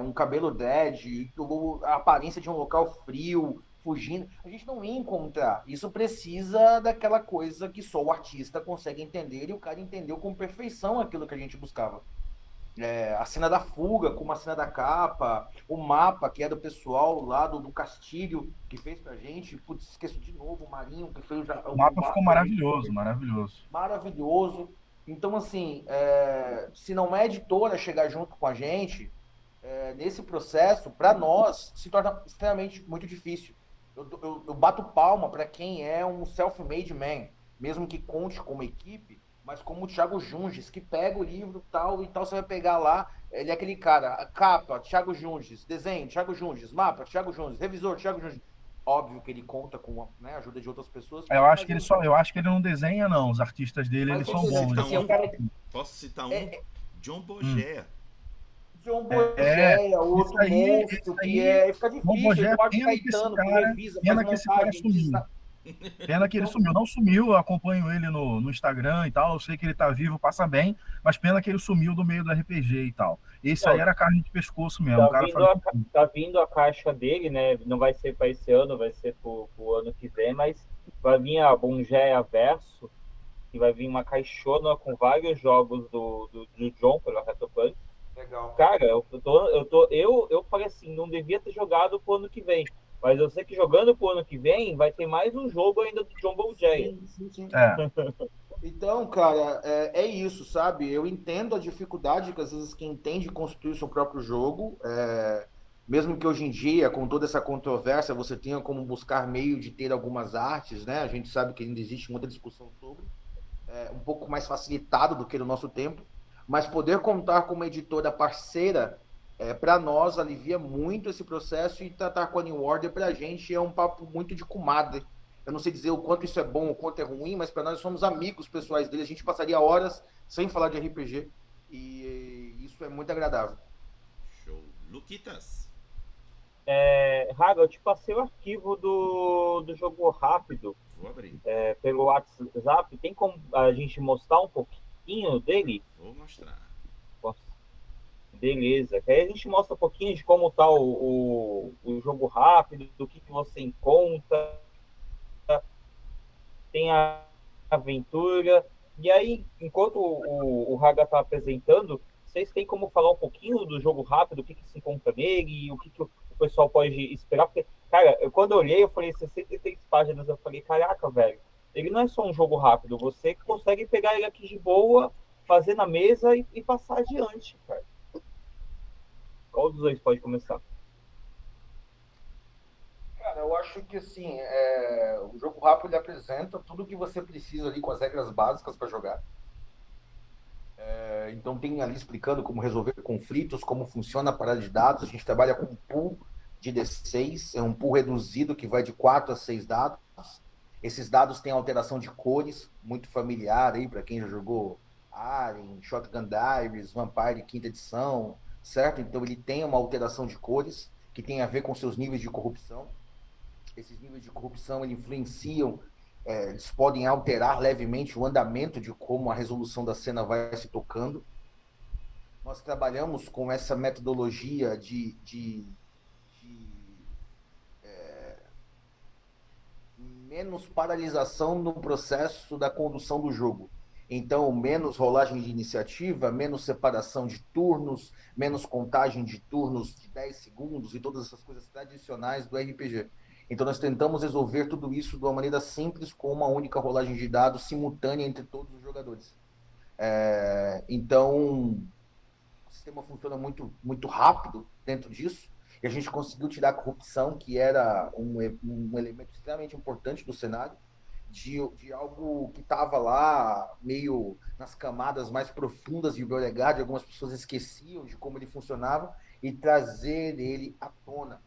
[SPEAKER 4] um cabelo dread, a aparência de um local frio, fugindo. A gente não ia encontrar. Isso precisa daquela coisa que só o artista consegue entender e o cara entendeu com perfeição aquilo que a gente buscava. A cena da fuga, como a cena da capa, o mapa que é do pessoal lá do Castilho que fez pra gente. Putz, esqueço de novo, o Marinho que fez
[SPEAKER 3] o
[SPEAKER 4] o
[SPEAKER 3] mapa
[SPEAKER 4] mapa
[SPEAKER 3] ficou
[SPEAKER 4] pra gente.
[SPEAKER 3] maravilhoso, maravilhoso.
[SPEAKER 4] Maravilhoso. Então, assim, se não é editora chegar junto com a gente, nesse processo, para nós, se torna extremamente muito difícil. Eu bato palma para quem é um self-made man, mesmo que conte como equipe, mas como o Thiago Junges, que pega o livro tal e tal, você vai pegar lá, ele é aquele cara, capa, Thiago Junges, desenho, Thiago Junges, mapa, Thiago Junges, revisor, Thiago Junges. Óbvio que ele conta com, né, a ajuda de outras pessoas, mas
[SPEAKER 3] Eu acho que ele não desenha, não. Os artistas dele, eles
[SPEAKER 4] mas o
[SPEAKER 3] são
[SPEAKER 1] Posso
[SPEAKER 3] bons.
[SPEAKER 4] tipo
[SPEAKER 1] citar
[SPEAKER 3] Eles
[SPEAKER 4] assim, o
[SPEAKER 1] um?
[SPEAKER 3] são...
[SPEAKER 4] cara
[SPEAKER 1] Posso citar um?
[SPEAKER 4] é,
[SPEAKER 1] John
[SPEAKER 3] Hum.
[SPEAKER 1] Bogeia.
[SPEAKER 4] John
[SPEAKER 3] É,
[SPEAKER 4] Bogeia,
[SPEAKER 3] isso
[SPEAKER 4] outro
[SPEAKER 3] aí,
[SPEAKER 4] monstro,
[SPEAKER 3] aí,
[SPEAKER 4] fica
[SPEAKER 3] Bom
[SPEAKER 4] difícil.
[SPEAKER 3] Bogé,
[SPEAKER 4] Eduardo Caetano, que revisa, faz
[SPEAKER 3] pena que esse cara
[SPEAKER 4] montagem,
[SPEAKER 3] sumiu. Pena que ele
[SPEAKER 4] Então,
[SPEAKER 3] sumiu. Não sumiu, eu acompanho ele no Instagram e tal. Eu sei que ele tá vivo, passa bem, mas pena que ele sumiu do meio do RPG e tal. Esse aí
[SPEAKER 2] Não,
[SPEAKER 3] era carne de pescoço mesmo. O cara fazia.
[SPEAKER 2] tá vindo a caixa dele, né? Não vai ser para esse ano, vai ser pro ano que vem, mas vai vir a Bongea Verso, que vai vir uma caixona com vários jogos do John pela Retropunk.
[SPEAKER 4] legal.
[SPEAKER 2] Cara, eu falei assim, não devia ter jogado pro ano que vem. Mas eu sei que jogando pro ano que vem vai ter mais um jogo ainda do John Bogeia.
[SPEAKER 4] Sim, sim, sim.
[SPEAKER 3] É,
[SPEAKER 4] Então, cara, é isso, sabe? Eu entendo a dificuldade que às vezes quem tem de construir o seu próprio jogo, mesmo que hoje em dia, com toda essa controvérsia, você tenha como buscar meio de ter algumas artes, né? A gente sabe que ainda existe muita discussão sobre. Um pouco mais facilitado do que no nosso tempo, mas poder contar com uma editora parceira, para nós, alivia muito esse processo e tratar com a New Order para a gente é um papo muito de comadre. Eu não sei dizer o quanto isso é bom, o quanto é ruim, mas para nós somos amigos pessoais dele, a gente passaria horas sem falar de RPG e isso é muito agradável.
[SPEAKER 1] Show. Luquitas.
[SPEAKER 2] Raga, eu te passei o arquivo do jogo rápido
[SPEAKER 1] Vou abrir.
[SPEAKER 2] pelo WhatsApp. Tem como a gente mostrar um pouquinho dele?
[SPEAKER 1] Vou mostrar.
[SPEAKER 2] Beleza. Que aí a gente mostra um pouquinho de como tá o jogo rápido, do que você encontra, tem a aventura. E aí, enquanto o Raga tá apresentando, vocês têm como falar um pouquinho do jogo rápido, o que se encontra nele, o que o pessoal pode esperar? Porque, cara, quando eu olhei, eu falei 63 páginas, eu falei, caraca, velho, ele não é só um jogo rápido, você consegue pegar ele aqui de boa, fazer na mesa e passar adiante, cara. Qual dos dois pode começar?
[SPEAKER 4] Cara, eu acho que assim, o jogo rápido ele apresenta tudo o que você precisa ali com as regras básicas para jogar. Então tem ali explicando como resolver conflitos, como funciona a parada de dados. A gente trabalha com um pool de D6, é um pool reduzido que vai de 4 a 6 dados. Esses dados têm alteração de cores, muito familiar aí para quem já jogou Alien, Shotgun Diaries, Vampire quinta edição, certo? Então ele tem uma alteração de cores que tem a ver com seus níveis de corrupção. Esses níveis de corrupção eles influenciam, eles podem alterar levemente o andamento de como a resolução da cena vai se tocando. Nós trabalhamos com essa metodologia de menos paralisação no processo da condução do jogo. Então, menos rolagem de iniciativa, menos separação de turnos, menos contagem de turnos de 10 segundos e todas essas coisas tradicionais do RPG. Então, nós tentamos resolver tudo isso de uma maneira simples, com uma única rolagem de dados simultânea entre todos os jogadores. Então, o sistema funciona muito rápido dentro disso, e a gente conseguiu tirar a corrupção, que era um elemento extremamente importante do cenário, de algo que estava lá meio nas camadas mais profundas de Beauregard, algumas pessoas esqueciam de como ele funcionava, e trazer ele à tona.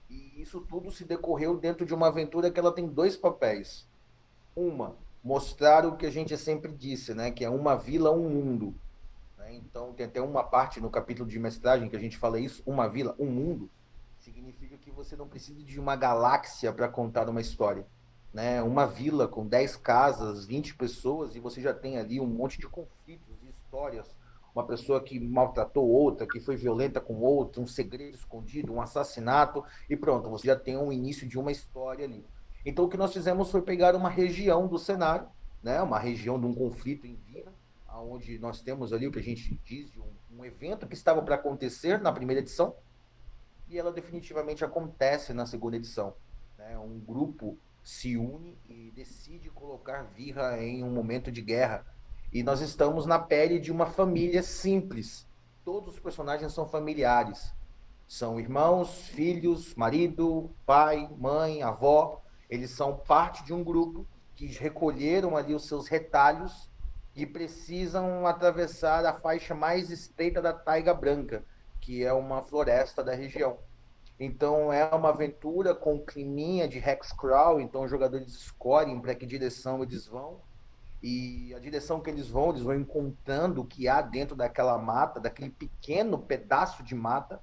[SPEAKER 4] E isso tudo se decorreu dentro de uma aventura que ela tem dois papéis. Mostrar o que a gente sempre disse, né? Que é uma vila, um mundo. Né? Então, tem até uma parte no capítulo de mestragem que a gente fala isso, uma vila, um mundo, significa que você não precisa de uma galáxia para contar uma história. Né? Uma vila com 10 casas, 20 pessoas, e você já tem ali um monte de conflitos e histórias. Uma pessoa que maltratou outra, que foi violenta com outra, um segredo escondido, um assassinato, e pronto, você já tem um início de uma história ali. Então, o que nós fizemos foi pegar uma região do cenário, né? Uma região de um conflito em Vira, onde nós temos ali o que a gente diz de um evento que estava para acontecer na primeira edição, e ela definitivamente acontece na segunda edição. Né? Um grupo se une e decide colocar Vira em um momento de guerra. E nós estamos na pele de uma família simples. Todos os personagens são familiares. São irmãos, filhos, marido, pai, mãe, avó. Eles são parte de um grupo que recolheram ali os seus retalhos e precisam atravessar a faixa mais estreita da Taiga Branca, que é uma floresta da região. Então é uma aventura com climinha de Hexcrawl, então os jogadores escolhem para que direção eles vão, e a direção que eles vão encontrando o que há dentro daquela mata, daquele pequeno pedaço de mata,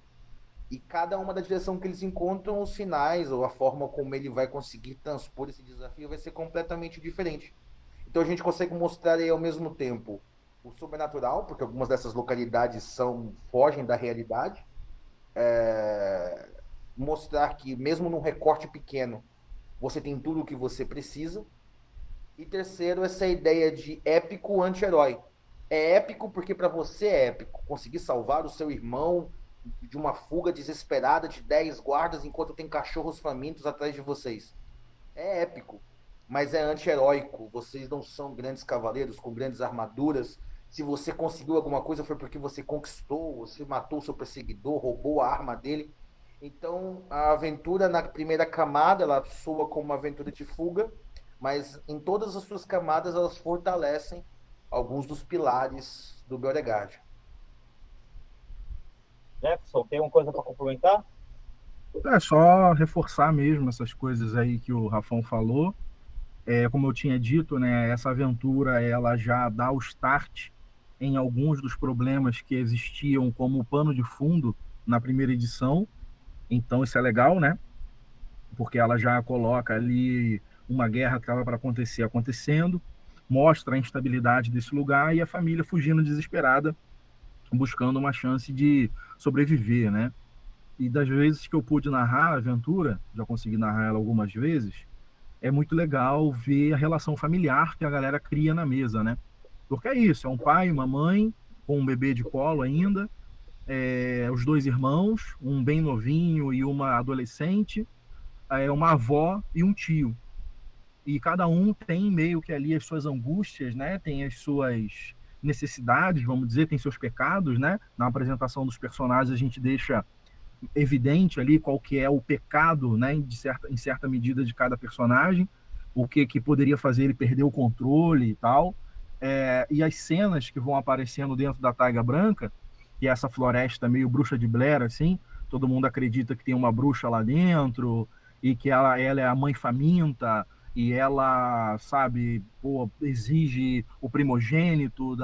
[SPEAKER 4] e cada uma da direção que eles encontram, os sinais ou a forma como ele vai conseguir transpor esse desafio vai ser completamente diferente. Então a gente consegue mostrar aí ao mesmo tempo o sobrenatural, porque algumas dessas localidades fogem da realidade, mostrar que mesmo num recorte pequeno você tem tudo o que você precisa. E terceiro, essa ideia de épico anti-herói. É épico porque para você é épico conseguir salvar o seu irmão de uma fuga desesperada de 10 guardas enquanto tem cachorros famintos atrás de vocês. É épico, mas é anti-heróico. Vocês não são grandes cavaleiros com grandes armaduras. Se você conseguiu alguma coisa foi porque você conquistou, você matou o seu perseguidor, roubou a arma dele. Então, a aventura na primeira camada, ela soa como uma aventura de fuga, mas em todas as suas camadas elas fortalecem alguns dos pilares do Beauregard.
[SPEAKER 2] Jefferson, tem uma coisa para complementar?
[SPEAKER 3] É só reforçar mesmo essas coisas aí que o Rafão falou. Como eu tinha dito, né, essa aventura ela já dá o start em alguns dos problemas que existiam como pano de fundo na primeira edição. Então isso é legal, né? Porque ela já coloca ali uma guerra que estava para acontecer acontecendo, mostra a instabilidade desse lugar e a família fugindo desesperada, buscando uma chance de sobreviver, né? E das vezes que eu pude narrar a aventura, já consegui narrar ela algumas vezes, é muito legal ver a relação familiar que a galera cria na mesa, né? Porque é isso, é um pai, uma mãe, com um bebê de colo ainda, os dois irmãos, um bem novinho e uma adolescente, uma avó e um tio. E cada um tem meio que ali as suas angústias, né? Tem as suas necessidades, vamos dizer, tem seus pecados, né? Na apresentação dos personagens a gente deixa evidente ali qual que é o pecado, né? Em certa medida de cada personagem, o que poderia fazer ele perder o controle e tal. E as cenas que vão aparecendo dentro da Taiga Branca, que é essa floresta meio bruxa de Blair, assim, todo mundo acredita que tem uma bruxa lá dentro e que ela é a mãe faminta e ela, sabe, exige o primogênito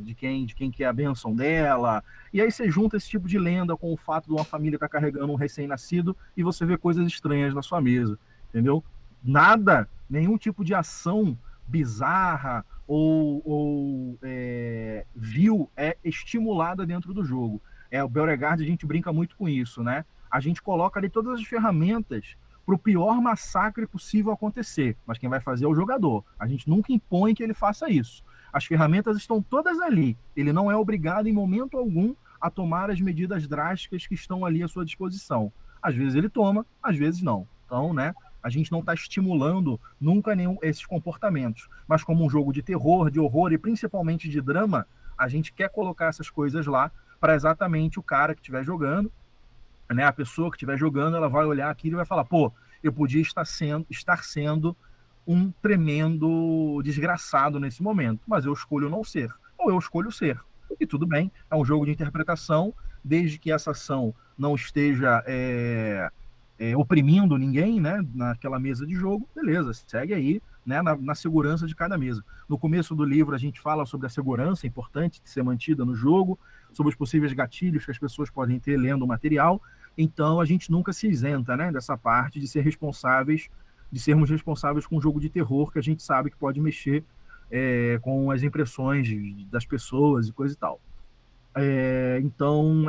[SPEAKER 3] de quem que é a bênção dela. E aí você junta esse tipo de lenda com o fato de uma família estar carregando um recém-nascido e você vê coisas estranhas na sua mesa, entendeu? Nenhum tipo de ação bizarra ou vil é estimulada dentro do jogo. O Beauregard, a gente brinca muito com isso, né? A gente coloca ali todas as ferramentas para o pior massacre possível acontecer, mas quem vai fazer é o jogador. A gente nunca impõe que ele faça isso. As ferramentas estão todas ali. Ele não é obrigado em momento algum a tomar as medidas drásticas que estão ali à sua disposição. Às vezes ele toma, às vezes não. Então, né, a gente não está estimulando nunca nenhum esses comportamentos. Mas como um jogo de terror, de horror e principalmente de drama, a gente quer colocar essas coisas lá para exatamente o cara que estiver jogando, né, a pessoa que estiver jogando, ela vai olhar aquilo e vai falar, pô, eu podia estar sendo um tremendo desgraçado nesse momento, mas eu escolho não ser, ou eu escolho ser. E tudo bem, é um jogo de interpretação, desde que essa ação não esteja oprimindo ninguém, né, naquela mesa de jogo, beleza, segue aí, né, na segurança de cada mesa. No começo do livro a gente fala sobre a segurança importante de ser mantida no jogo, sobre os possíveis gatilhos que as pessoas podem ter lendo o material, então a gente nunca se isenta, né, dessa parte de sermos responsáveis com um jogo de terror que a gente sabe que pode mexer com as impressões das pessoas e coisa e tal. Então,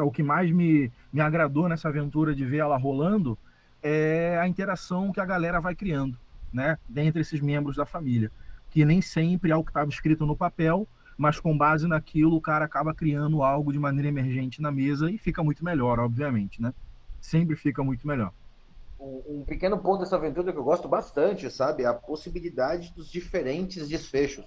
[SPEAKER 3] o que mais me agradou nessa aventura de ver ela rolando é a interação que a galera vai criando, né, dentre esses membros da família, que nem sempre é o que estava escrito no papel, mas com base naquilo o cara acaba criando algo de maneira emergente na mesa e fica muito melhor, obviamente, né? Sempre fica muito melhor.
[SPEAKER 4] Um pequeno ponto dessa aventura que eu gosto bastante, sabe? É a possibilidade dos diferentes desfechos.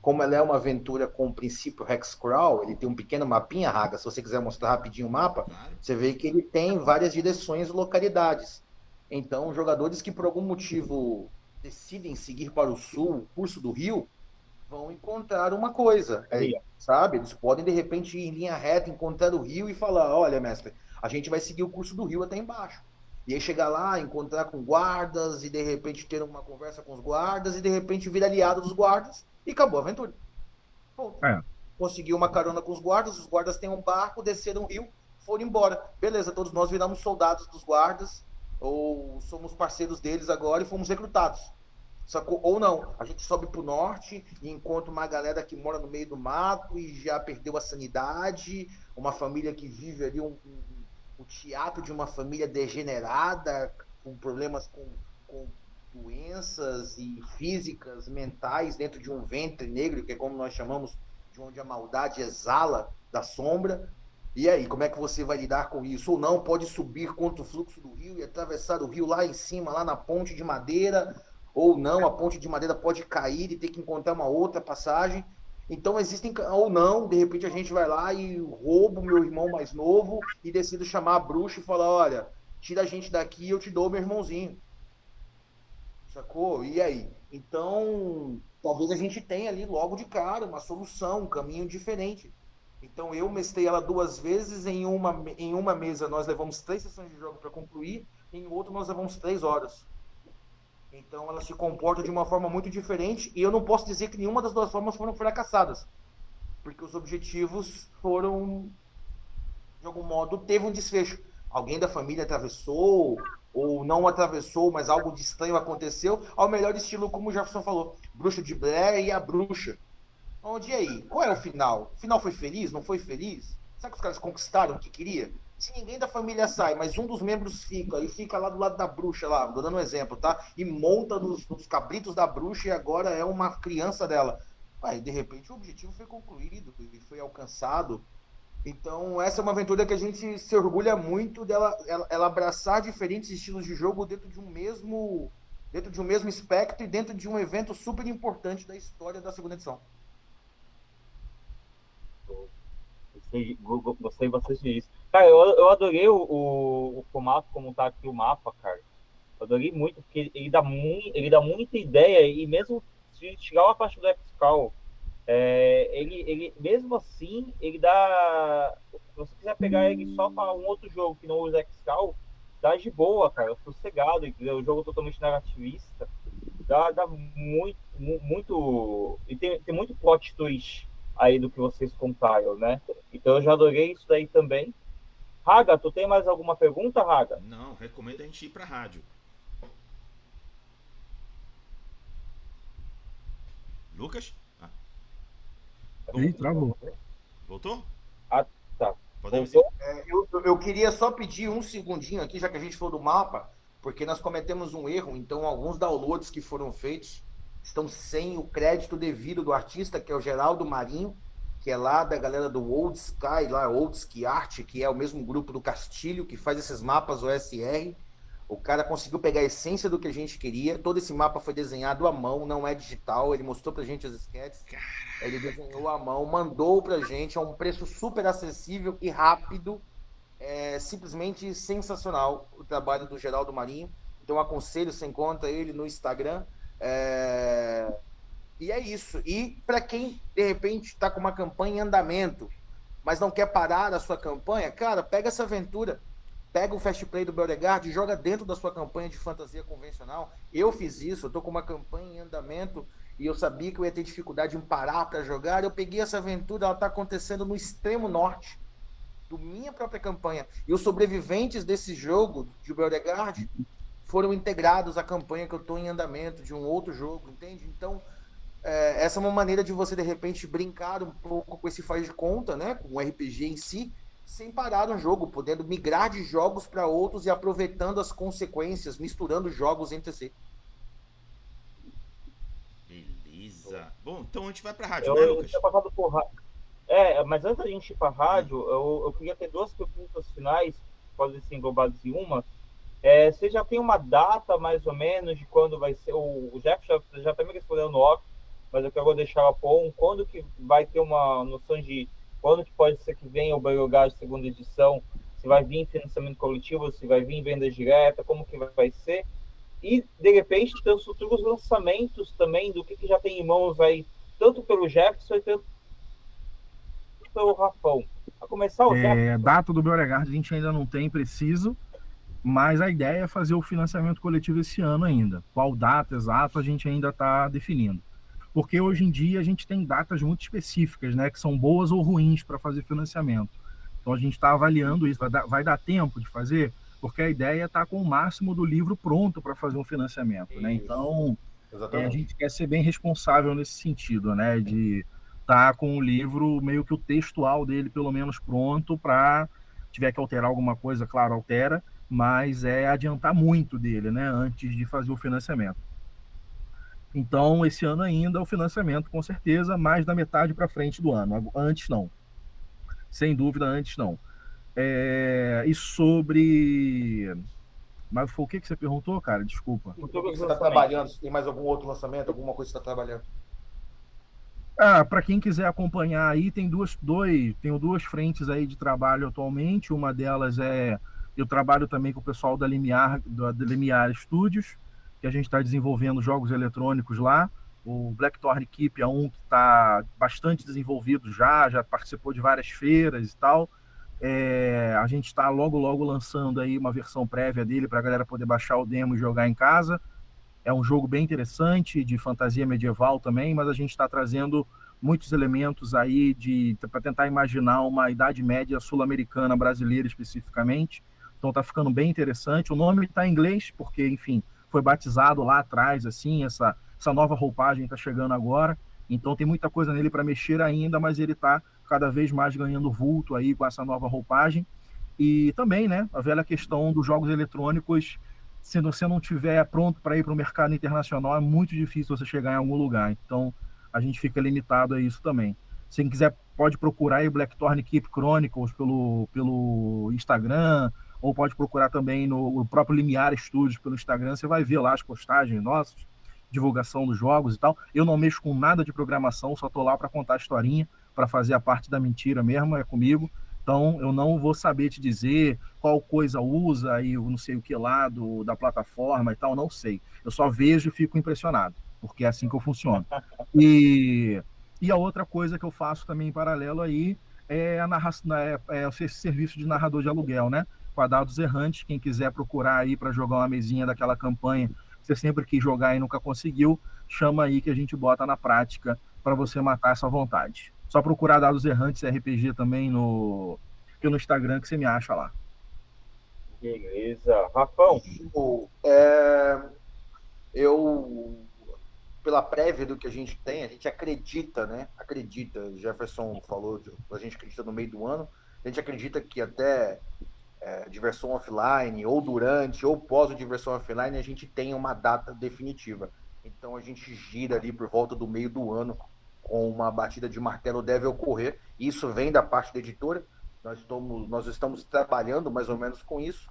[SPEAKER 4] Como ela é uma aventura com o princípio Hexcrawl, ele tem um pequeno mapinha, Raga, se você quiser mostrar rapidinho o mapa, você vê que ele tem várias direções e localidades. Então, jogadores que por algum motivo decidem seguir para o sul, o curso do rio, vão encontrar uma coisa, sabe? Eles podem, de repente, ir em linha reta, encontrar o rio e falar, olha, mestre, a gente vai seguir o curso do rio até embaixo. E aí chegar lá, encontrar com guardas e de repente ter uma conversa com os guardas e de repente vir aliado dos guardas e acabou a aventura. Bom, conseguiu uma carona com os guardas têm um barco, desceram o rio, foram embora. Beleza, todos nós viramos soldados dos guardas ou somos parceiros deles agora e fomos recrutados. Sacou? Ou não, a gente sobe pro norte e encontra uma galera que mora no meio do mato e já perdeu a sanidade, uma família que vive ali o teatro de uma família degenerada, com problemas com doenças e físicas, mentais, dentro de um ventre negro, que é como nós chamamos, de onde a maldade exala da sombra. E aí, como é que você vai lidar com isso? Ou não, pode subir contra o fluxo do rio e atravessar o rio lá em cima, lá na ponte de madeira, ou não, a ponte de madeira pode cair e ter que encontrar uma outra passagem. Então existem, ou não, de repente a gente vai lá e rouba o meu irmão mais novo e decido chamar a bruxa e falar, olha, tira a gente daqui e eu te dou meu irmãozinho. Sacou? E aí? Então, talvez a gente tenha ali logo de cara uma solução, um caminho diferente. Então eu mestrei ela 2 vezes, em uma mesa nós levamos 3 sessões de jogo para concluir, em outra nós levamos 3 horas. Então ela se comporta de uma forma muito diferente e eu não posso dizer que nenhuma das 2 formas foram fracassadas, porque os objetivos foram, de algum modo, teve um desfecho. Alguém da família atravessou ou não atravessou, mas algo de estranho aconteceu, ao melhor estilo, como o Jefferson falou, Bruxa de Blair e a bruxa. Onde aí? Qual é o final? O final foi feliz? Não foi feliz? Será que os caras conquistaram o que queria? Se ninguém da família sai, mas um dos membros fica, e fica lá do lado da bruxa, lá, tô dando um exemplo, tá? E monta nos cabritos da bruxa e agora é uma criança dela. Aí, de repente, o objetivo foi concluído e foi alcançado. Então, essa é uma aventura que a gente se orgulha muito dela, ela abraçar diferentes estilos de jogo dentro de um mesmo espectro e dentro de um evento super importante da história da segunda edição.
[SPEAKER 2] Gostei bastante disso. Cara, eu adorei o formato como tá aqui o mapa, cara. Eu adorei muito, porque ele dá muita ideia, e mesmo se chegar uma parte do Hexcrawl, ele mesmo assim, ele dá. Se você quiser pegar ele só para um outro jogo que não usa Hexcrawl, dá de boa, cara, sossegado, entendeu? O jogo totalmente narrativista, dá muito. E tem muito plot twist aí do que vocês contaram, né? Então eu já adorei isso daí também. Raga, tu tem mais alguma pergunta, Raga?
[SPEAKER 1] Não, recomendo a gente ir pra rádio. Lucas?
[SPEAKER 3] Ih, travou.
[SPEAKER 1] Voltou?
[SPEAKER 2] Ah, tá.
[SPEAKER 1] Podemos
[SPEAKER 2] Voltou?
[SPEAKER 4] Eu queria só pedir um segundinho aqui, já que a gente falou do mapa, porque nós cometemos um erro, então alguns downloads que foram feitos estão sem o crédito devido do artista, que é o Geraldo Marinho, que é lá da galera do Old Sky, lá Old Sky Art, que é o mesmo grupo do Castilho, que faz esses mapas OSR. O cara conseguiu pegar a essência do que a gente queria. Todo esse mapa foi desenhado à mão, não é digital. Ele mostrou pra gente as sketches. Ele desenhou à mão, mandou pra gente a um preço super acessível e rápido. É simplesmente sensacional o trabalho do Geraldo Marinho. Então aconselho, você encontra ele no Instagram. E é isso. E para quem, de repente, está com uma campanha em andamento, mas não quer parar a sua campanha, cara, pega essa aventura, pega o Fast Play do Beauregard e joga dentro da sua campanha de fantasia convencional. Eu fiz isso, eu estou com uma campanha em andamento e eu sabia que eu ia ter dificuldade em parar para jogar. Eu peguei essa aventura, ela está acontecendo no extremo norte da minha própria campanha. E os sobreviventes desse jogo, de Beauregard, foram integrados à campanha que eu estou em andamento de um outro jogo, entende? Então, essa é uma maneira de você, de repente, brincar um pouco com esse faz de conta, né? Com o RPG em si, sem parar um jogo, podendo migrar de jogos para outros e aproveitando as consequências, misturando jogos entre si.
[SPEAKER 1] Beleza. Bom, então a gente vai pra rádio, né,
[SPEAKER 2] Eu
[SPEAKER 1] Lucas?
[SPEAKER 2] tinha passado por mas antes da gente ir para a rádio, eu queria ter duas perguntas finais, podem ser englobadas em uma. Você já tem uma data, mais ou menos, de quando vai ser? O Jeff já tá me respondendo no off, mas eu quero deixar ela por quando que vai ter uma noção de quando que pode ser que venha o Beauregard segunda edição, se vai vir em financiamento coletivo, se vai vir em venda direta, como que vai ser? E, de repente, ter os futuros lançamentos também, do que já tem em mãos aí, tanto pelo Jefferson e tanto pelo Rafão. A começar o Jefferson.
[SPEAKER 3] Data do Beauregard a gente ainda não tem preciso, mas a ideia é fazer o financiamento coletivo esse ano ainda. Qual data exato a gente ainda está definindo. Porque hoje em dia a gente tem datas muito específicas, né, que são boas ou ruins para fazer financiamento. Então a gente está avaliando isso. Vai dar tempo de fazer? Porque a ideia é estar com o máximo do livro pronto para fazer um financiamento, né? Então a gente quer ser bem responsável nesse sentido, né, de estar com o livro meio que o textual dele pelo menos pronto, para tiver que alterar alguma coisa, claro, altera, mas adiantar muito dele, né, antes de fazer o financiamento. Então, esse ano ainda o financiamento, com certeza, mais da metade para frente do ano. Antes não. Sem dúvida, antes não. E sobre... Mas foi o que você perguntou, cara? Desculpa.
[SPEAKER 4] O que você está trabalhando? Tem mais algum outro lançamento? Alguma coisa que você está trabalhando?
[SPEAKER 3] Para quem quiser acompanhar aí, tenho duas frentes aí de trabalho atualmente. Uma delas eu trabalho também com o pessoal da Limiar Studios, que a gente está desenvolvendo jogos eletrônicos lá. O Blackthorn Keep é um que está bastante desenvolvido já participou de várias feiras e tal. A gente está logo lançando aí uma versão prévia dele para a galera poder baixar o demo e jogar em casa. É um jogo bem interessante, de fantasia medieval também, mas a gente está trazendo muitos elementos aí para tentar imaginar uma Idade Média sul-americana, brasileira especificamente. Então está ficando bem interessante. O nome está em inglês, porque, enfim, foi batizado lá atrás, assim, essa nova roupagem está chegando agora. Então tem muita coisa nele para mexer ainda, mas ele está cada vez mais ganhando vulto aí com essa nova roupagem. E também, né, a velha questão dos jogos eletrônicos. Se você não estiver pronto para ir para o mercado internacional, é muito difícil você chegar em algum lugar. Então, a gente fica limitado a isso também. Se quem quiser, pode procurar aí Blackthorn Keep Chronicles pelo Instagram, ou pode procurar também no próprio Limiar Studios pelo Instagram. Você vai ver lá as postagens nossas, divulgação dos jogos e tal. Eu não mexo com nada de programação, só estou lá para contar a historinha, para fazer a parte da mentira mesmo, é comigo. Então, eu não vou saber te dizer qual coisa usa e não sei o que lá da plataforma e tal, não sei. Eu só vejo e fico impressionado, porque é assim que eu funciono. E a outra coisa que eu faço também em paralelo aí é o serviço de narrador de aluguel, né? Com a Dados Errantes, quem quiser procurar aí para jogar uma mesinha daquela campanha que você sempre quis jogar e nunca conseguiu, chama aí que a gente bota na prática para você matar essa vontade. Só procurar Dados Errantes RPG também no Instagram que você me acha lá.
[SPEAKER 2] Beleza. Rafão?
[SPEAKER 4] Pela prévia do que a gente tem, a gente acredita, né? Jefferson falou, a gente acredita no meio do ano, a gente acredita que até diversão offline, ou durante, ou pós a diversão offline, a gente tem uma data definitiva. Então a gente gira ali por volta do meio do ano com uma batida de martelo deve ocorrer. Isso vem da parte da editora. Nós estamos trabalhando mais ou menos com isso.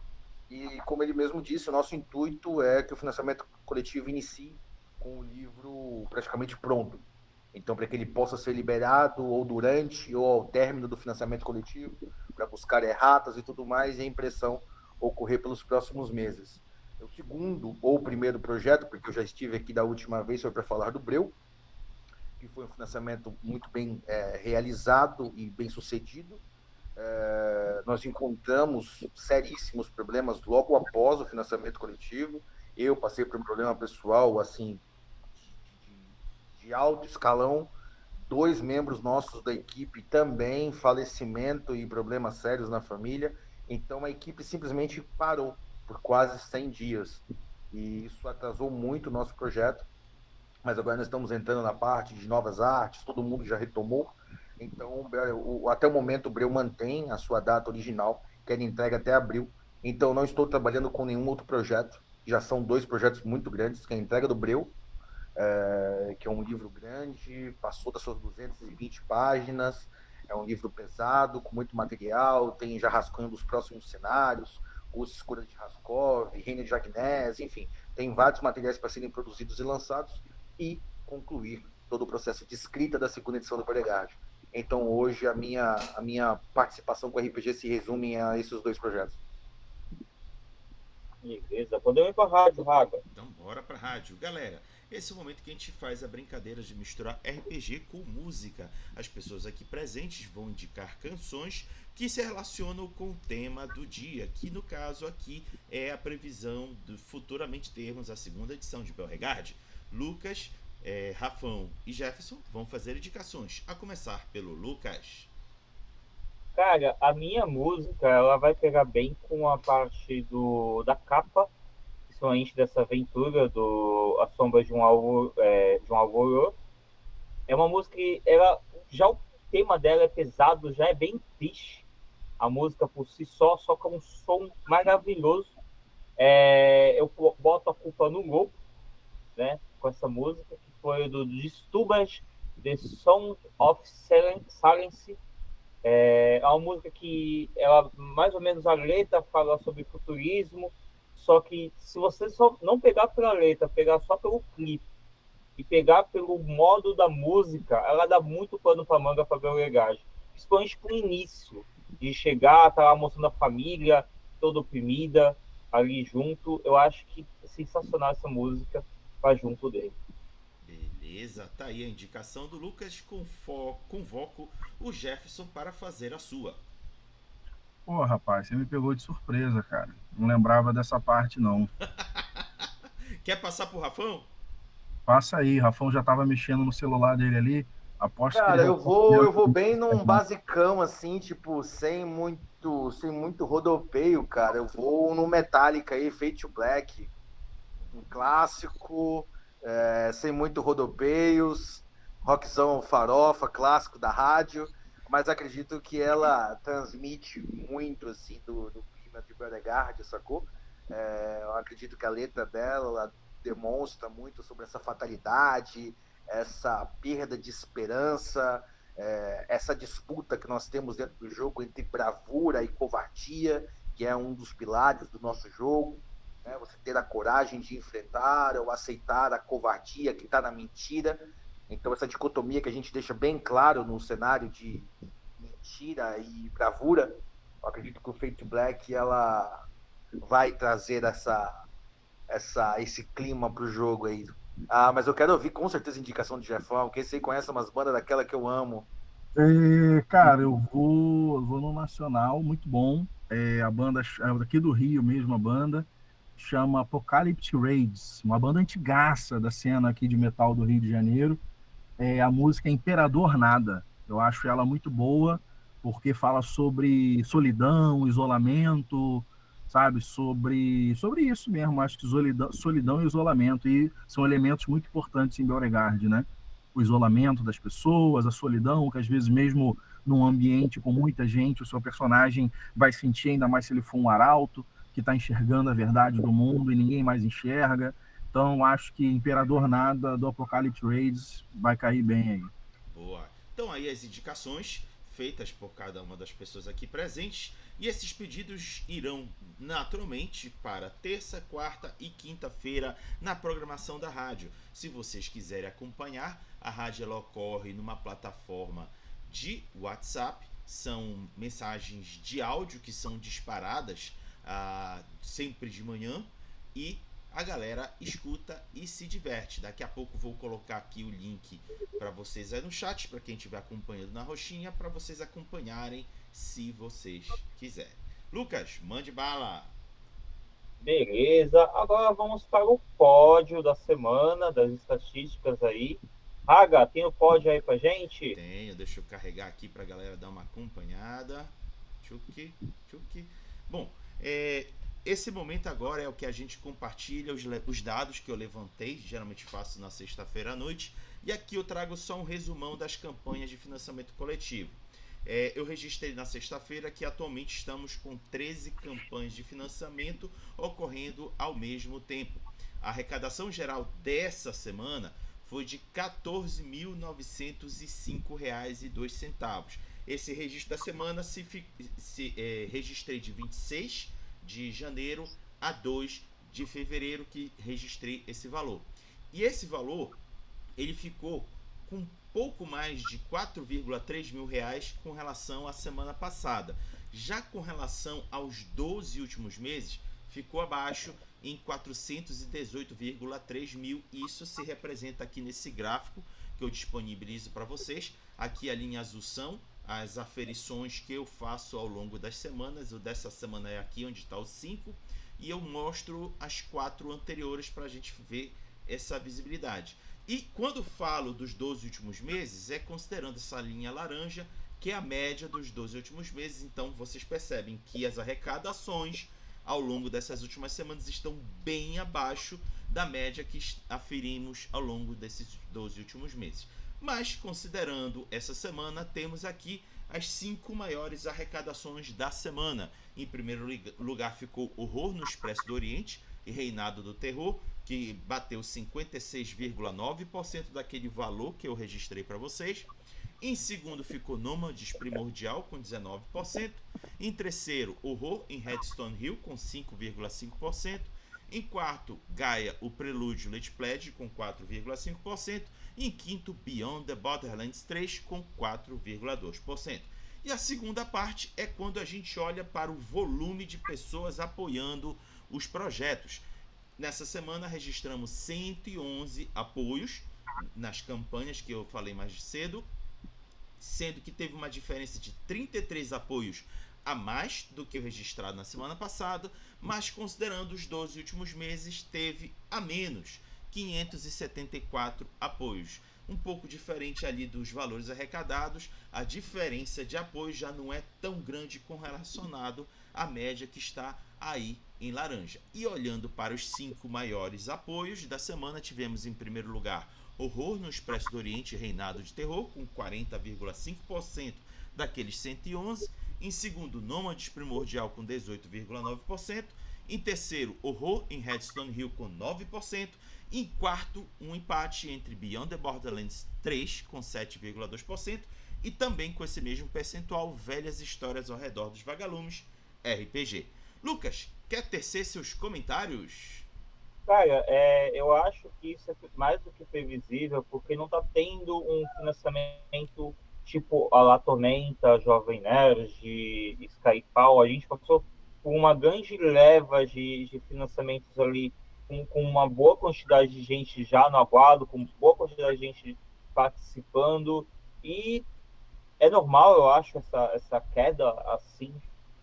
[SPEAKER 4] E como ele mesmo disse, o nosso intuito é que o financiamento coletivo inicie com o livro praticamente pronto. Então, para que ele possa ser liberado ou durante ou ao término do financiamento coletivo, para buscar erratas e tudo mais, e a impressão ocorrer pelos próximos meses. O segundo ou o primeiro projeto, porque eu já estive aqui da última vez, foi para falar do Breu, que foi um financiamento muito bem realizado e bem sucedido. Nós encontramos seríssimos problemas logo após o financiamento coletivo. Eu passei por um problema pessoal assim de alto escalão. 2 membros nossos da equipe também, falecimento e problemas sérios na família. Então a equipe simplesmente parou por quase 100 dias. E isso atrasou muito o nosso projeto. Mas agora nós estamos entrando na parte de novas artes, todo mundo já retomou. Então, até o momento, o Breu mantém a sua data original, que era entregue até abril. Então, não estou trabalhando com nenhum outro projeto. Já são 2 projetos muito grandes, que é a entrega do Breu, que é um livro grande, passou das suas 220 páginas, é um livro pesado, com muito material, tem já rascunho dos próximos cenários, Os Escuras de Raskov, Reino de Agnés, enfim, tem vários materiais para serem produzidos e lançados, e concluir todo o processo de escrita da segunda edição do Bodegard. Então, hoje, a minha participação com o RPG se resume a esses 2 projetos.
[SPEAKER 2] Beleza, podemos ir para a rádio, Raga.
[SPEAKER 1] Então, bora pra rádio. Galera, esse é o momento que a gente faz a brincadeira de misturar RPG com música. As pessoas aqui presentes vão indicar canções que se relacionam com o tema do dia, que no caso aqui é a previsão de futuramente termos a segunda edição de Beauregard. Lucas, Rafão e Jefferson vão fazer indicações, a começar pelo Lucas.
[SPEAKER 2] Cara, a minha música, ela vai pegar bem com a parte da capa, principalmente dessa aventura do A Sombra de um Alvoroço. É uma música que já o tema dela é pesado, já é bem triste. A música por si só com um som maravilhoso. Eu boto a culpa no Lobo, né, com essa música, que foi do Disturbed, The Song of Silence. É uma música que ela, mais ou menos, a letra fala sobre futurismo, só que se você só não pegar pela letra, pegar só pelo clipe e pegar pelo modo da música, ela dá muito pano pra manga pra Beauregard, principalmente pro início, de chegar, tá lá mostrando a família toda oprimida ali junto. Eu acho que é sensacional essa música pra junto dele.
[SPEAKER 1] Beleza, tá aí a indicação do Lucas. Convoco o Jefferson para fazer a sua.
[SPEAKER 3] Pô, rapaz, você me pegou de surpresa, cara. Não lembrava dessa parte, não.
[SPEAKER 1] Quer passar pro Rafão?
[SPEAKER 3] Passa aí, Rafão já tava mexendo no celular dele ali. Aposto que
[SPEAKER 4] Cara,
[SPEAKER 3] ele
[SPEAKER 4] eu vou bem num basicão, assim, tipo, sem muito rodopeio, cara. Eu vou no Metallica aí, Fade to Black. Um clássico, sem muito rodopeios, rockzão farofa, clássico da rádio, mas acredito que ela transmite muito, assim, do clima de Beauregard, sacou? Eu acredito que a letra dela, ela demonstra muito sobre essa fatalidade, essa perda de esperança, essa disputa que nós temos dentro do jogo entre bravura e covardia, que é um dos pilares do nosso jogo. Você ter a coragem de enfrentar ou aceitar a covardia que está na mentira. Então, essa dicotomia que a gente deixa bem claro no cenário de mentira e bravura, eu acredito que o Fade to Black ela vai trazer esse clima para o jogo aí. Mas eu quero ouvir com certeza a indicação de Jefão, porque você conhece umas bandas daquela que eu amo.
[SPEAKER 3] Cara, eu vou no Nacional, muito bom. A banda é daqui do Rio mesmo, a banda chama Apocalypse Raids, uma banda antigaça da cena aqui de metal do Rio de Janeiro. A música é Imperador Nada. Eu acho ela muito boa, porque fala sobre solidão, isolamento, sabe? Sobre isso mesmo. Acho que solidão e isolamento e são elementos muito importantes em Beauregard, né? O isolamento das pessoas, a solidão, que às vezes mesmo num ambiente com muita gente, o seu personagem vai sentir, ainda mais se ele for um arauto, que está enxergando a verdade do mundo e ninguém mais enxerga. Então, acho que Imperador Nada do Apocalypse Raids vai cair bem aí.
[SPEAKER 1] Boa. Então aí as indicações feitas por cada uma das pessoas aqui presentes, e esses pedidos irão naturalmente para terça, quarta e quinta-feira na programação da rádio. Se vocês quiserem acompanhar, a rádio ela ocorre numa plataforma de WhatsApp, são mensagens de áudio que são disparadas sempre de manhã, e a galera escuta e se diverte. Daqui a pouco vou colocar aqui o link para vocês aí no chat, para quem estiver acompanhando na roxinha, para vocês acompanharem se vocês quiserem. Lucas, mande bala.
[SPEAKER 2] Beleza, agora vamos para o pódio da semana, das estatísticas aí. Raga, tem o pódio aí pra gente?
[SPEAKER 1] Tenho, deixa eu carregar aqui para a galera dar uma acompanhada. Tchuki. Bom, esse momento agora é o que a gente compartilha, os dados que eu levantei, geralmente faço na sexta-feira à noite, e aqui eu trago só um resumão das campanhas de financiamento coletivo. Eu registrei na sexta-feira que atualmente estamos com 13 campanhas de financiamento ocorrendo ao mesmo tempo. A arrecadação geral dessa semana foi de R$ 14.905,02. Esse registro da semana registrei de 26 de janeiro a 2 de fevereiro, que registrei esse valor. E esse valor ele ficou com pouco mais de 4,3 mil reais com relação à semana passada. Já com relação aos 12 últimos meses, ficou abaixo em 418,3 mil. Isso se representa aqui nesse gráfico que eu disponibilizo para vocês. Aqui a linha azul são as aferições que eu faço ao longo das semanas. O dessa semana é aqui onde está o 5, e eu mostro as 4 anteriores para a gente ver essa visibilidade. E quando falo dos 12 últimos meses, é considerando essa linha laranja, que é a média dos 12 últimos meses. Então vocês percebem que as arrecadações ao longo dessas últimas semanas estão bem abaixo da média que aferimos ao longo desses 12 últimos meses. Mas, considerando essa semana, temos aqui as 5 maiores arrecadações da semana. Em primeiro lugar ficou Horror no Expresso do Oriente e Reinado do Terror, que bateu 56,9% daquele valor que eu registrei para vocês. Em segundo ficou Nômades Primordial, com 19%. Em terceiro, Horror em Redstone Hill, com 5,5%. Em quarto, Gaia, o Prelúdio Late Pledge, com 4,5%. E em quinto, Beyond the Borderlands 3, com 4,2%. E a segunda parte é quando a gente olha para o volume de pessoas apoiando os projetos. Nessa semana registramos 111 apoios nas campanhas que eu falei mais cedo, sendo que teve uma diferença de 33 apoios a mais do que o registrado na semana passada, mas considerando os 12 últimos meses, teve a menos 574 apoios. Um pouco diferente ali dos valores arrecadados, a diferença de apoio já não é tão grande com relacionado à média que está aí em laranja. E olhando para os 5 maiores apoios da semana, tivemos em primeiro lugar Horror no Expresso do Oriente e Reinado de Terror, com 40,5% daqueles 111. Em segundo, Nômades Primordial, com 18,9%. Em terceiro, Horror em Redstone Hill, com 9%. Em quarto, um empate entre Beyond the Borderlands 3, com 7,2%. E também com esse mesmo percentual, Velhas Histórias ao Redor dos Vagalumes, RPG. Lucas, quer tecer seus comentários?
[SPEAKER 2] Cara, eu acho que isso é mais do que previsível, porque não está tendo um financiamento tipo a La Tormenta, Jovem Nerd, Skyfall. A gente passou por uma grande leva de financiamentos ali, com uma boa quantidade de gente já no aguardo, com boa quantidade de gente participando, e é normal, eu acho, essa queda assim,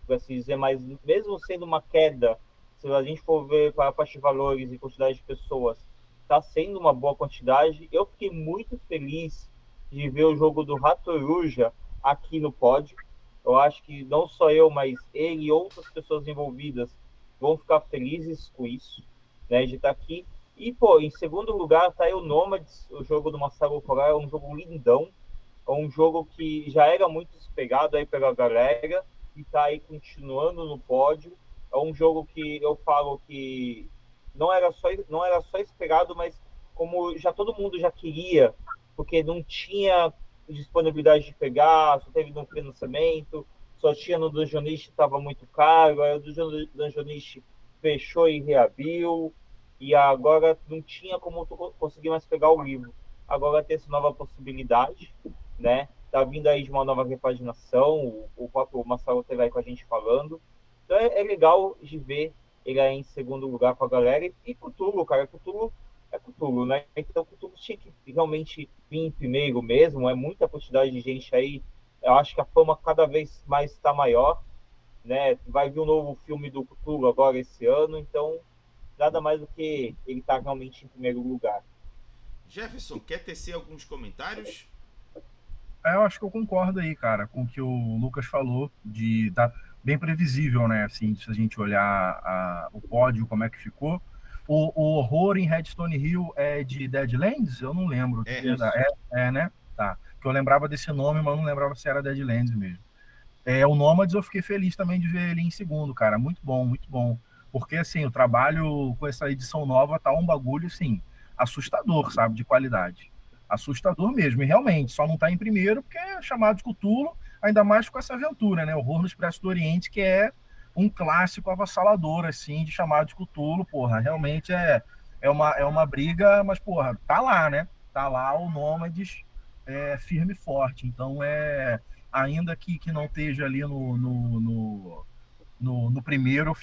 [SPEAKER 2] por assim dizer, mas mesmo sendo uma queda, se a gente for ver para a parte de valores e quantidade de pessoas, está sendo uma boa quantidade. Eu fiquei muito feliz de ver o jogo do Ratoruja aqui no pódio. Eu acho que não só eu, mas ele e outras pessoas envolvidas vão ficar felizes com isso, né, de estar aqui. E, pô, em segundo lugar está aí o Nomads, o jogo do Masaru Korai, é um jogo lindão. É um jogo que já era muito esperado aí pela galera e está aí continuando no pódio. É um jogo que eu falo que não era só esperado, mas como já todo mundo já queria, porque não tinha disponibilidade de pegar, só teve no financiamento, só tinha no Dungeonist, estava muito caro, aí o Dungeonist fechou e reabriu, e agora não tinha como tu conseguir mais pegar o livro. Agora tem essa nova possibilidade, né? Tá vindo aí de uma nova repaginação, o próprio Marcelo teve aí com a gente falando. Então é legal de ver ele aí em segundo lugar com a galera. E Cthulhu, cara, Cthulhu é Cthulhu, né? Então Cthulhu tinha que realmente vir em primeiro mesmo, é muita quantidade de gente aí. Eu acho que a fama cada vez mais está maior, né? Vai vir um novo filme do Cthulhu agora esse ano, então nada mais do que ele tá realmente em primeiro lugar.
[SPEAKER 1] Jefferson, quer tecer alguns comentários?
[SPEAKER 3] Eu acho que eu concordo aí, cara, com o que o Lucas falou, de tá bem previsível, né? Assim, se a gente olhar o pódio, como é que ficou. O horror em Redstone Hill é de Deadlands? Eu não lembro.
[SPEAKER 1] É.
[SPEAKER 3] Né? Tá. Que eu lembrava desse nome, mas não lembrava se era Deadlands mesmo. O Nomads eu fiquei feliz também de ver ele em segundo, cara. Muito bom, muito bom. Porque, assim, o trabalho com essa edição nova tá um bagulho, assim, assustador, sabe, de qualidade. Assustador mesmo. E realmente, só não tá em primeiro porque é chamado de Cthulhu, ainda mais com essa aventura, né? Horror no Expresso do Oriente, que é um clássico avassalador, assim, de chamado de Cthulhu. Porra, realmente é uma briga, mas, porra, tá lá, né? Tá lá o Nomads firme e forte. Então, ainda que não esteja ali no primeiro, eu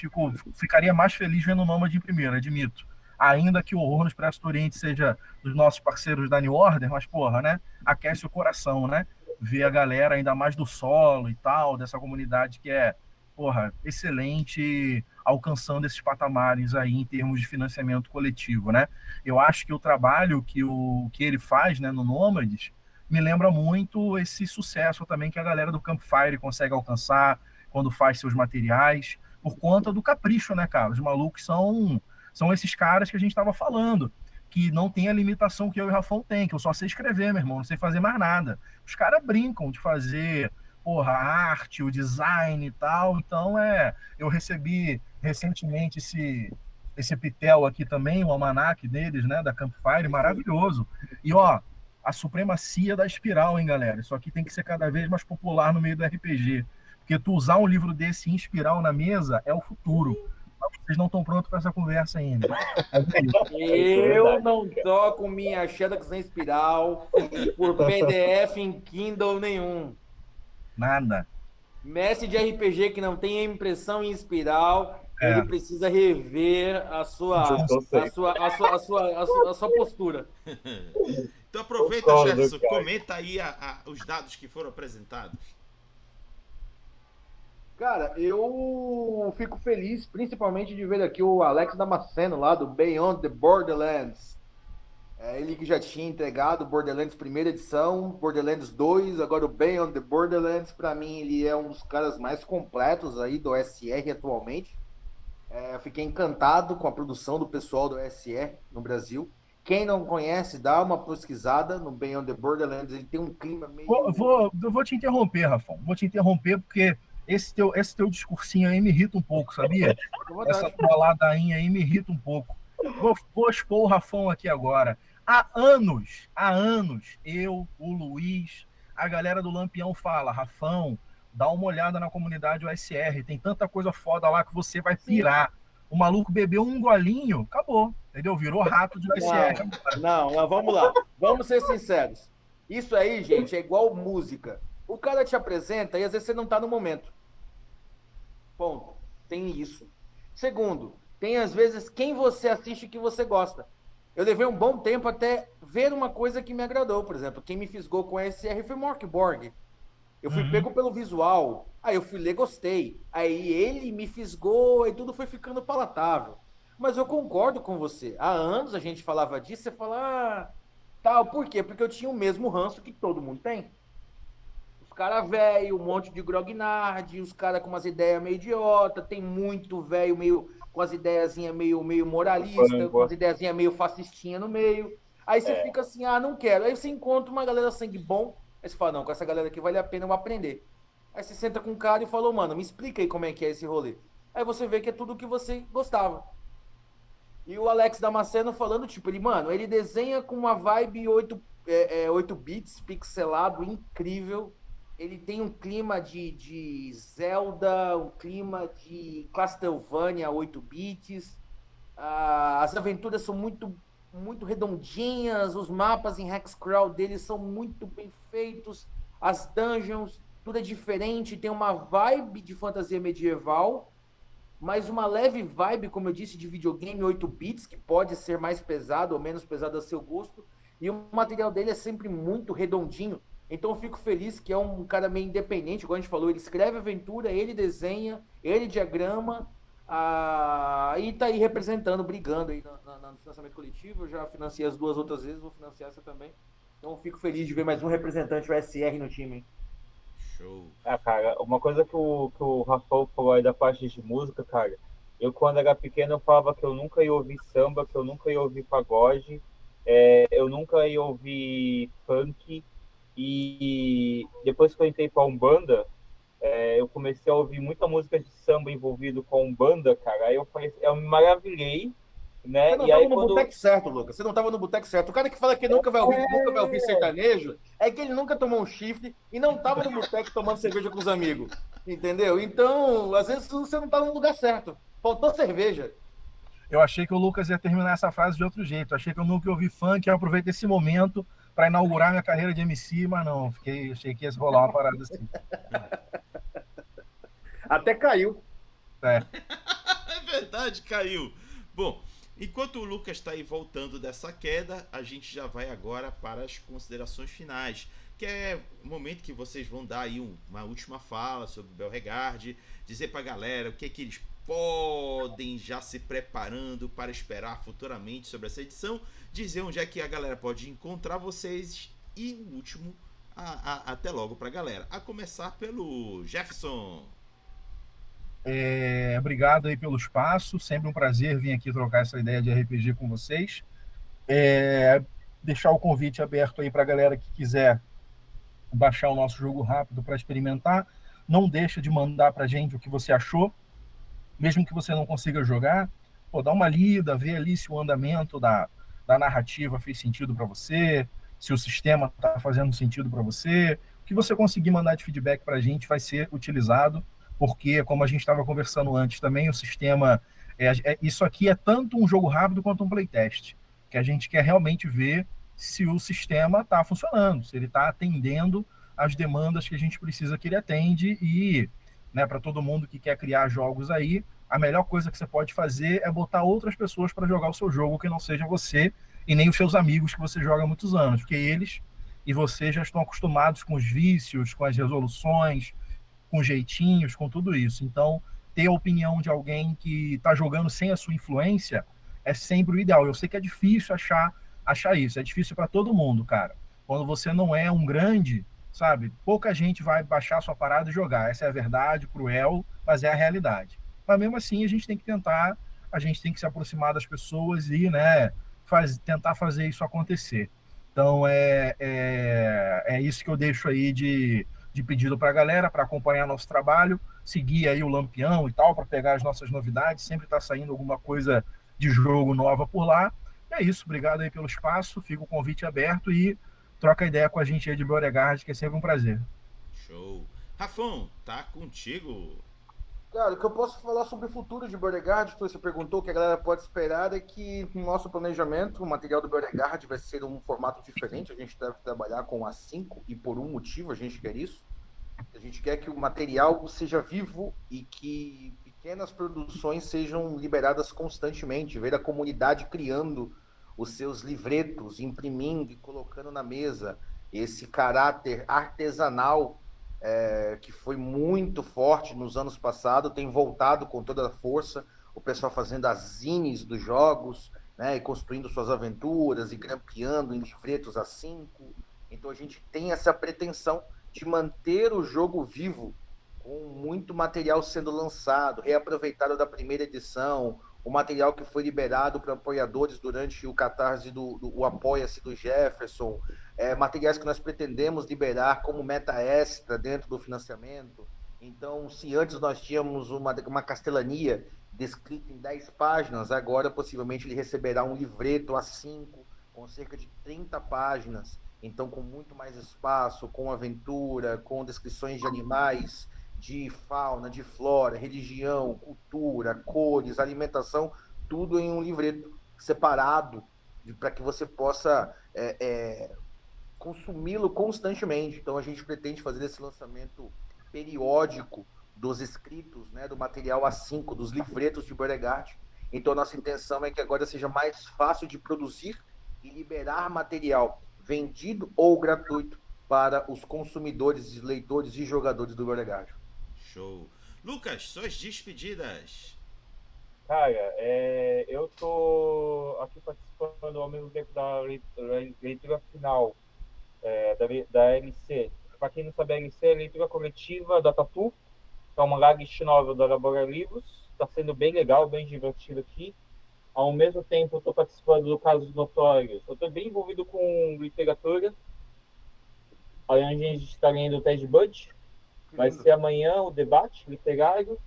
[SPEAKER 3] ficaria mais feliz vendo o Nômade em primeiro, admito. Ainda que o Horror no Expresso do Oriente seja dos nossos parceiros da New Order, mas, porra, né? Aquece o coração, né? Ver a galera, ainda mais do solo e tal, dessa comunidade que é, porra, excelente, alcançando esses patamares aí em termos de financiamento coletivo, né? Eu acho que o trabalho que ele faz, né, no Nômades, me lembra muito esse sucesso também que a galera do Campfire consegue alcançar quando faz seus materiais, por conta do capricho, né, cara? Os malucos são esses caras que a gente estava falando, que não tem a limitação que eu e o Rafão tem, que eu só sei escrever, meu irmão, não sei fazer mais nada. Os caras brincam de fazer, porra, a arte, o design e tal. Então, eu recebi recentemente esse epitel aqui também, o almanaque deles, né, da Campfire, maravilhoso. E, ó, a supremacia da espiral, hein, galera? Isso aqui tem que ser cada vez mais popular no meio do RPG. Porque tu usar um livro desse em espiral na mesa é o futuro. Mas vocês não estão prontos para essa conversa ainda.
[SPEAKER 4] Eu não toco minha Xerox em espiral por PDF em Kindle nenhum.
[SPEAKER 3] Nada.
[SPEAKER 4] Mestre de RPG que não tem impressão em espiral, ele precisa rever a sua postura.
[SPEAKER 1] Então aproveita, Jefferson, comenta aí os dados que foram apresentados.
[SPEAKER 4] Cara, eu fico feliz principalmente de ver aqui o Alex Damasceno lá do Beyond the Borderlands. Ele que já tinha entregado Borderlands primeira edição, Borderlands 2, agora o Beyond the Borderlands. Para mim ele é um dos caras mais completos aí do SR atualmente. Eu fiquei encantado com a produção do pessoal do SR no Brasil. Quem não conhece, dá uma pesquisada no Beyond the Borderlands. Ele tem um clima meio...
[SPEAKER 3] Eu vou te interromper, Rafão. Vou te interromper porque esse teu discursinho aí me irrita um pouco, sabia? Essa tua ladainha aí me irrita um pouco. Vou expor o Rafão aqui agora. Há anos, eu, o Luiz, a galera do Lampião fala, Rafão, dá uma olhada na comunidade USR, tem tanta coisa foda lá que você vai pirar. O maluco bebeu um golinho, acabou, entendeu? Virou rato de USR.
[SPEAKER 4] Não, vamos lá. Vamos ser sinceros. Isso aí, gente, é igual música. O cara te apresenta e às vezes você não tá no momento. Ponto. Tem isso. Segundo, tem às vezes quem você assiste que você gosta. Eu levei um bom tempo até ver uma coisa que me agradou. Por exemplo, quem me fisgou com a SR foi Morkborg. Eu fui pego pelo visual, aí eu fui ler, gostei. Aí ele me fisgou, e tudo foi ficando palatável. Mas eu concordo com você. Há anos a gente falava disso, você fala, tal, por quê? Porque eu tinha o mesmo ranço que todo mundo tem. Os caras velho, um monte de grognard, os caras com umas ideias meio idiota, tem muito velho meio com as ideiazinhas meio moralista, com as ideiazinhas meio fascistinha no meio. Aí você fica assim, não quero. Aí você encontra uma galera sangue bom, Aí você fala, não, com essa galera aqui vale a pena eu aprender. Aí você senta com um cara e falou, mano, me explica aí como é que é esse rolê. Aí você vê que é tudo o que você gostava. E o Alex Damasceno falando, tipo, ele desenha com uma vibe 8 bits, pixelado, incrível. Ele tem um clima de Zelda, um clima de Castlevania 8 bits. As aventuras são muito redondinhas, os mapas em hexcrawl deles são muito bem feitos, as dungeons, tudo é diferente, tem uma vibe de fantasia medieval, mas uma leve vibe, como eu disse, de videogame 8 bits, que pode ser mais pesado ou menos pesado a seu gosto, e o material dele é sempre muito redondinho. Então eu fico feliz que é um cara meio independente, como a gente falou, ele escreve aventura, ele desenha, ele diagrama, e tá aí representando, brigando aí no financiamento coletivo. Eu já financiei as 2 outras vezes, vou financiar essa também. Então eu fico feliz de ver mais um representante do SR no time.
[SPEAKER 1] Show.
[SPEAKER 2] Cara, uma coisa que o Rafael falou aí da parte de música, cara, eu quando era pequeno eu falava que eu nunca ia ouvir samba, que eu nunca ia ouvir pagode, eu nunca ia ouvir funk, e depois que eu entrei pra Umbanda, eu comecei a ouvir muita música de samba envolvido com Umbanda, cara, aí eu me maravilhei,
[SPEAKER 4] Você
[SPEAKER 2] né,
[SPEAKER 4] não
[SPEAKER 2] e
[SPEAKER 4] estava
[SPEAKER 2] aí
[SPEAKER 4] no
[SPEAKER 2] quando...
[SPEAKER 4] boteco certo, Lucas. Você não estava no boteco certo. O cara que fala que nunca vai ouvir sertanejo é que ele nunca tomou um chifre e não estava no boteco tomando cerveja com os amigos. Entendeu? Então, às vezes você não está no lugar certo. Faltou cerveja.
[SPEAKER 3] Eu achei que o Lucas ia terminar essa frase de outro jeito. Eu achei que eu nunca ouvi funk, eu aproveito esse momento para inaugurar minha carreira de MC, mas não, achei que ia rolar uma parada assim.
[SPEAKER 4] Até caiu.
[SPEAKER 3] É.
[SPEAKER 1] É verdade, caiu. Bom, enquanto o Lucas está aí voltando dessa queda, a gente já vai agora para as considerações finais, que é o momento que vocês vão dar aí uma última fala sobre o Beauregard, dizer para a galera o que é que eles podem já se preparando para esperar futuramente sobre essa edição, dizer onde é que a galera pode encontrar vocês e o último, até logo para a galera. A começar pelo Jefferson.
[SPEAKER 3] Obrigado aí pelo espaço, sempre um prazer vir aqui trocar essa ideia de RPG com vocês. Deixar o convite aberto aí para a galera que quiser baixar o nosso jogo rápido para experimentar. Não deixa de mandar para a gente o que você achou, mesmo que você não consiga jogar, dá uma lida, vê ali se o andamento da narrativa fez sentido para você, se o sistema está fazendo sentido para você. O que você conseguir mandar de feedback para a gente vai ser utilizado, porque, como a gente estava conversando antes também, o sistema... isso aqui é tanto um jogo rápido quanto um playtest, que a gente quer realmente ver se o sistema está funcionando, se ele está atendendo às demandas que a gente precisa que ele atende. E, né, para todo mundo que quer criar jogos aí, a melhor coisa que você pode fazer é botar outras pessoas para jogar o seu jogo, que não seja você e nem os seus amigos que você joga há muitos anos, porque eles e você já estão acostumados com os vícios, com as resoluções, com jeitinhos, com tudo isso. Então, ter a opinião de alguém que está jogando sem a sua influência é sempre o ideal. Eu sei que é difícil achar isso, é difícil para todo mundo, cara. Quando você não é um grande, sabe, pouca gente vai baixar sua parada e jogar. Essa é a verdade, cruel, mas é a realidade. Mas mesmo assim, a gente tem que tentar, a gente tem que se aproximar das pessoas e, né, tentar fazer isso acontecer. Então, é isso que eu deixo aí de pedido para a galera, para acompanhar nosso trabalho, seguir aí o Lampião e tal, para pegar as nossas novidades, sempre está saindo alguma coisa de jogo nova por lá. E é isso, obrigado aí pelo espaço, fica o convite aberto e troca ideia com a gente aí de Beauregard, que é sempre um prazer.
[SPEAKER 1] Show. Rafão, tá contigo.
[SPEAKER 4] Cara, o que eu posso falar sobre o futuro de Beauregard, que você perguntou, o que a galera pode esperar, é que no nosso planejamento, o material do Beauregard vai ser um formato diferente. A gente deve trabalhar com A5 e por um motivo a gente quer isso. A gente quer que o material seja vivo e que pequenas produções sejam liberadas constantemente, ver a comunidade criando os seus livretos, imprimindo e colocando na mesa. Esse caráter artesanal que foi muito forte nos anos passados, tem voltado com toda a força, o pessoal fazendo as zines dos jogos, né, e construindo suas aventuras e grampeando em livretos A5. Então a gente tem essa pretensão de manter o jogo vivo, com muito material sendo lançado, reaproveitado da primeira edição, o material que foi liberado para apoiadores durante o Catarse o Apoia-se do Jefferson, materiais que nós pretendemos liberar como meta extra dentro do financiamento. Então, se antes nós tínhamos uma castelania descrita em 10 páginas, agora possivelmente ele receberá um livreto A5, com cerca de 30 páginas, então com muito mais espaço, com aventura, com descrições de animais, de fauna, de flora, religião, cultura, cores, alimentação, tudo em um livreto separado, para que você possa consumi-lo constantemente. Então a gente pretende fazer esse lançamento periódico dos escritos, né, do material A5, dos livretos de Beauregard. Então a nossa intenção é que agora seja mais fácil de produzir e liberar material vendido ou gratuito para os consumidores, leitores e jogadores do Beauregard.
[SPEAKER 1] Show. Lucas, suas despedidas.
[SPEAKER 2] Cara, eu tô aqui participando ao mesmo tempo da leitura final da LC. Para quem não sabe, a LC é a leitura coletiva da Tatu, que é uma light novel da Labora Livros. Está sendo bem legal, bem divertido aqui. Ao mesmo tempo, eu estou participando do Casos Notórios. Eu estou bem envolvido com literatura. Aí a gente está lendo o Ted Bundy. Vai ser amanhã o debate literário.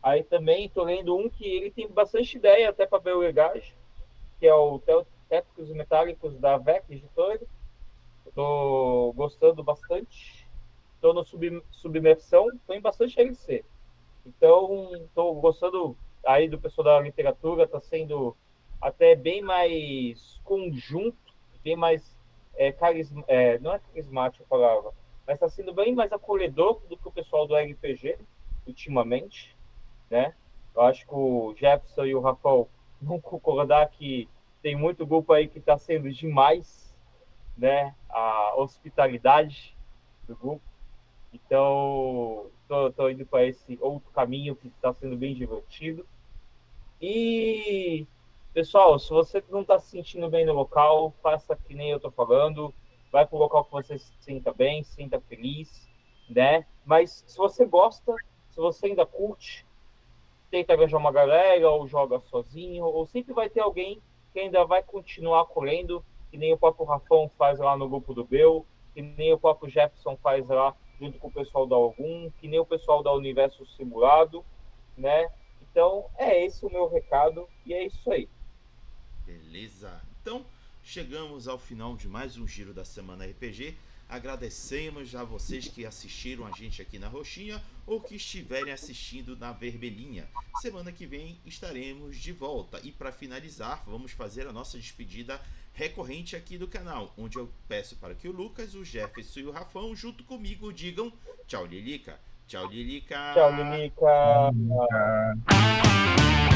[SPEAKER 2] Aí também estou lendo um que ele tem bastante ideia até para Beauregard, que é o Tétricos e Metálicos da VEC Editora. Estou gostando bastante. Estou no Submersão, estou em bastante LC. Então, estou gostando aí do pessoal da literatura, está sendo até bem mais conjunto, bem mais não é carismático a palavra, mas está sendo bem mais acolhedor do que o pessoal do RPG ultimamente, né? Eu acho que o Jefferson e o Rafael vão concordar que tem muito grupo aí que está sendo demais, né? A hospitalidade do grupo. Então, tô indo para esse outro caminho que está sendo bem divertido. E, pessoal, se você não está se sentindo bem no local, faça que nem eu estou falando. Vai para o local que você se sinta bem, se sinta feliz, né? Mas se você gosta, se você ainda curte, tenta arranjar uma galera, ou joga sozinho, ou sempre vai ter alguém que ainda vai continuar acolhendo, que nem o próprio Rafão faz lá no grupo do Bel, que nem o próprio Jefferson faz lá junto com o pessoal da Algum, que nem o pessoal da Universo Simulado, né? Então, é esse o meu recado, e é isso aí.
[SPEAKER 1] Beleza. Então, chegamos ao final de mais um Giro da Semana RPG. Agradecemos a vocês que assistiram a gente aqui na Roxinha ou que estiverem assistindo na Vermelhinha. Semana que vem estaremos de volta. E para finalizar, vamos fazer a nossa despedida recorrente aqui do canal, onde eu peço para que o Lucas, o Jefferson e o Rafão, junto comigo, digam tchau, Lilica. Tchau, Lilica.
[SPEAKER 2] Tchau, Lilica.
[SPEAKER 3] Tchau, Lilica.